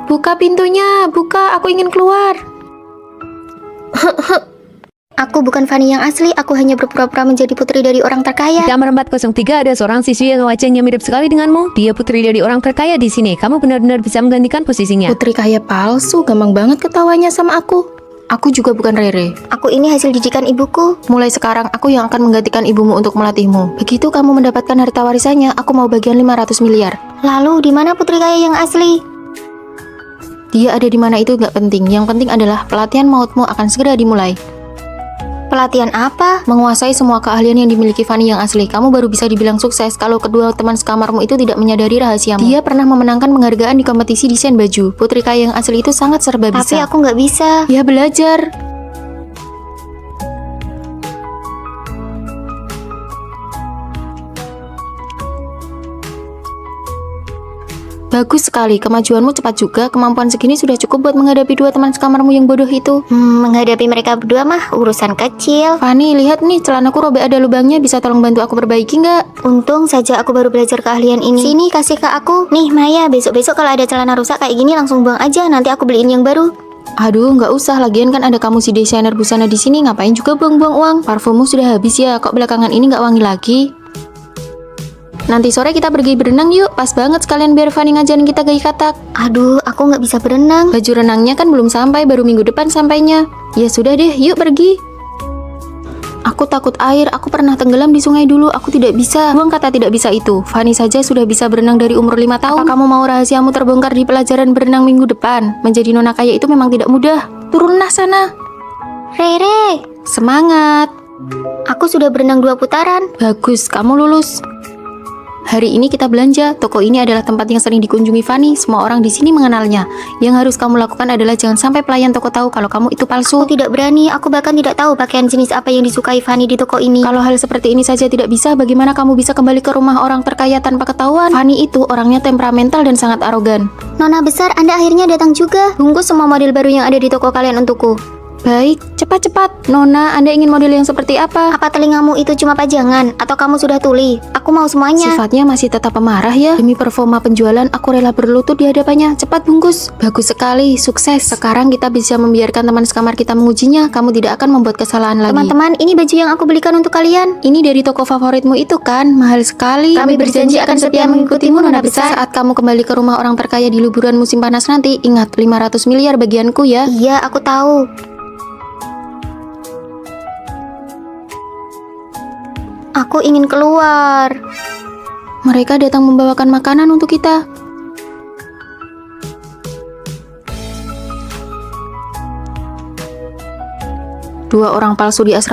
Buka pintunya, buka, aku ingin keluar. Aku bukan Fanny yang asli, aku hanya berpura-pura menjadi putri dari orang terkaya. Di kamar 403 ada seorang siswi yang wajahnya mirip sekali denganmu. Dia putri dari orang terkaya di sini. Kamu benar-benar bisa menggantikan posisinya. Putri kaya palsu, gampang banget ketawanya sama aku. Aku juga bukan Rere. Aku ini hasil didikan ibuku. Mulai sekarang aku yang akan menggantikan ibumu untuk melatihmu. Begitu kamu mendapatkan harta warisannya, aku mau bagian 500 miliar. Lalu di mana putri kaya yang asli? Dia ada di mana itu gak penting. Yang penting adalah pelatihan mautmu akan segera dimulai. Pelatihan apa? Menguasai semua keahlian yang dimiliki Fanny yang asli. Kamu baru bisa dibilang sukses kalau kedua teman sekamarmu itu tidak menyadari rahasiamu. Dia pernah memenangkan penghargaan di kompetisi desain baju. Putri kaya yang asli itu sangat serba bisa. Tapi aku nggak bisa. Ya belajar. Bagus sekali, kemajuanmu cepat juga. Kemampuan segini sudah cukup buat menghadapi dua teman sekamarmu yang bodoh itu. Menghadapi mereka berdua mah urusan kecil. Fanny, lihat nih, celanaku robek ada lubangnya. Bisa tolong bantu aku perbaiki nggak? Untung saja aku baru belajar keahlian ini. Sini, kasih ke aku. Nih Maya, besok-besok kalau ada celana rusak kayak gini langsung buang aja. Nanti aku beliin yang baru. Aduh, nggak usah. Lagian kan ada kamu si desainer busana di sini. Ngapain juga buang-buang uang? Parfummu sudah habis ya. Kok belakangan ini nggak wangi lagi? Nanti sore kita pergi berenang yuk. Pas banget sekalian biar Fanny ngajarin kita gaya katak. Aduh, aku nggak bisa berenang. Baju renangnya kan belum sampai, baru minggu depan sampainya. Ya sudah deh, yuk pergi. Aku takut air, aku pernah tenggelam di sungai dulu. Aku tidak bisa. Buang kata tidak bisa itu. Fanny saja sudah bisa berenang dari umur 5 tahun. Apa kamu mau rahasiamu terbongkar di pelajaran berenang minggu depan? Menjadi nona kaya itu memang tidak mudah. Turunlah sana. Rere, Semangat. aku sudah berenang 2 putaran. Bagus, kamu lulus. Hari ini kita belanja. Toko ini adalah tempat yang sering dikunjungi Fanny. Semua orang di sini mengenalnya. Yang harus kamu lakukan adalah jangan sampai pelayan toko tahu kalau kamu itu palsu. Aku tidak berani, aku bahkan tidak tahu pakaian jenis apa yang disukai Fanny di toko ini. Kalau hal seperti ini saja tidak bisa, bagaimana kamu bisa kembali ke rumah orang terkaya tanpa ketahuan? Fanny itu orangnya temperamental dan sangat arogan. Nona besar, Anda akhirnya datang juga. Bungkus semua model baru yang ada di toko kalian untukku. Baik, cepat-cepat. Nona, Anda ingin model yang seperti apa? Apa telingamu itu cuma pajangan? Atau kamu sudah tuli? Aku mau semuanya. Sifatnya masih tetap pemarah ya. Demi performa penjualan, aku rela berlutut di hadapannya. Cepat bungkus. Bagus sekali, sukses. Sekarang kita bisa membiarkan teman sekamar kita mengujinya. Kamu tidak akan membuat kesalahan lagi. Teman-teman, ini baju yang aku belikan untuk kalian. Ini dari toko favoritmu itu kan? Mahal sekali. Kami berjanji akan setia mengikutimu, Nona besar. Saat kamu kembali ke rumah orang terkaya di liburan musim panas nanti, ingat 500 miliar bagianku ya. Iya, aku tahu. Aku ingin keluar. Mereka datang membawakan makanan untuk kita. Dua orang palsu di asrama.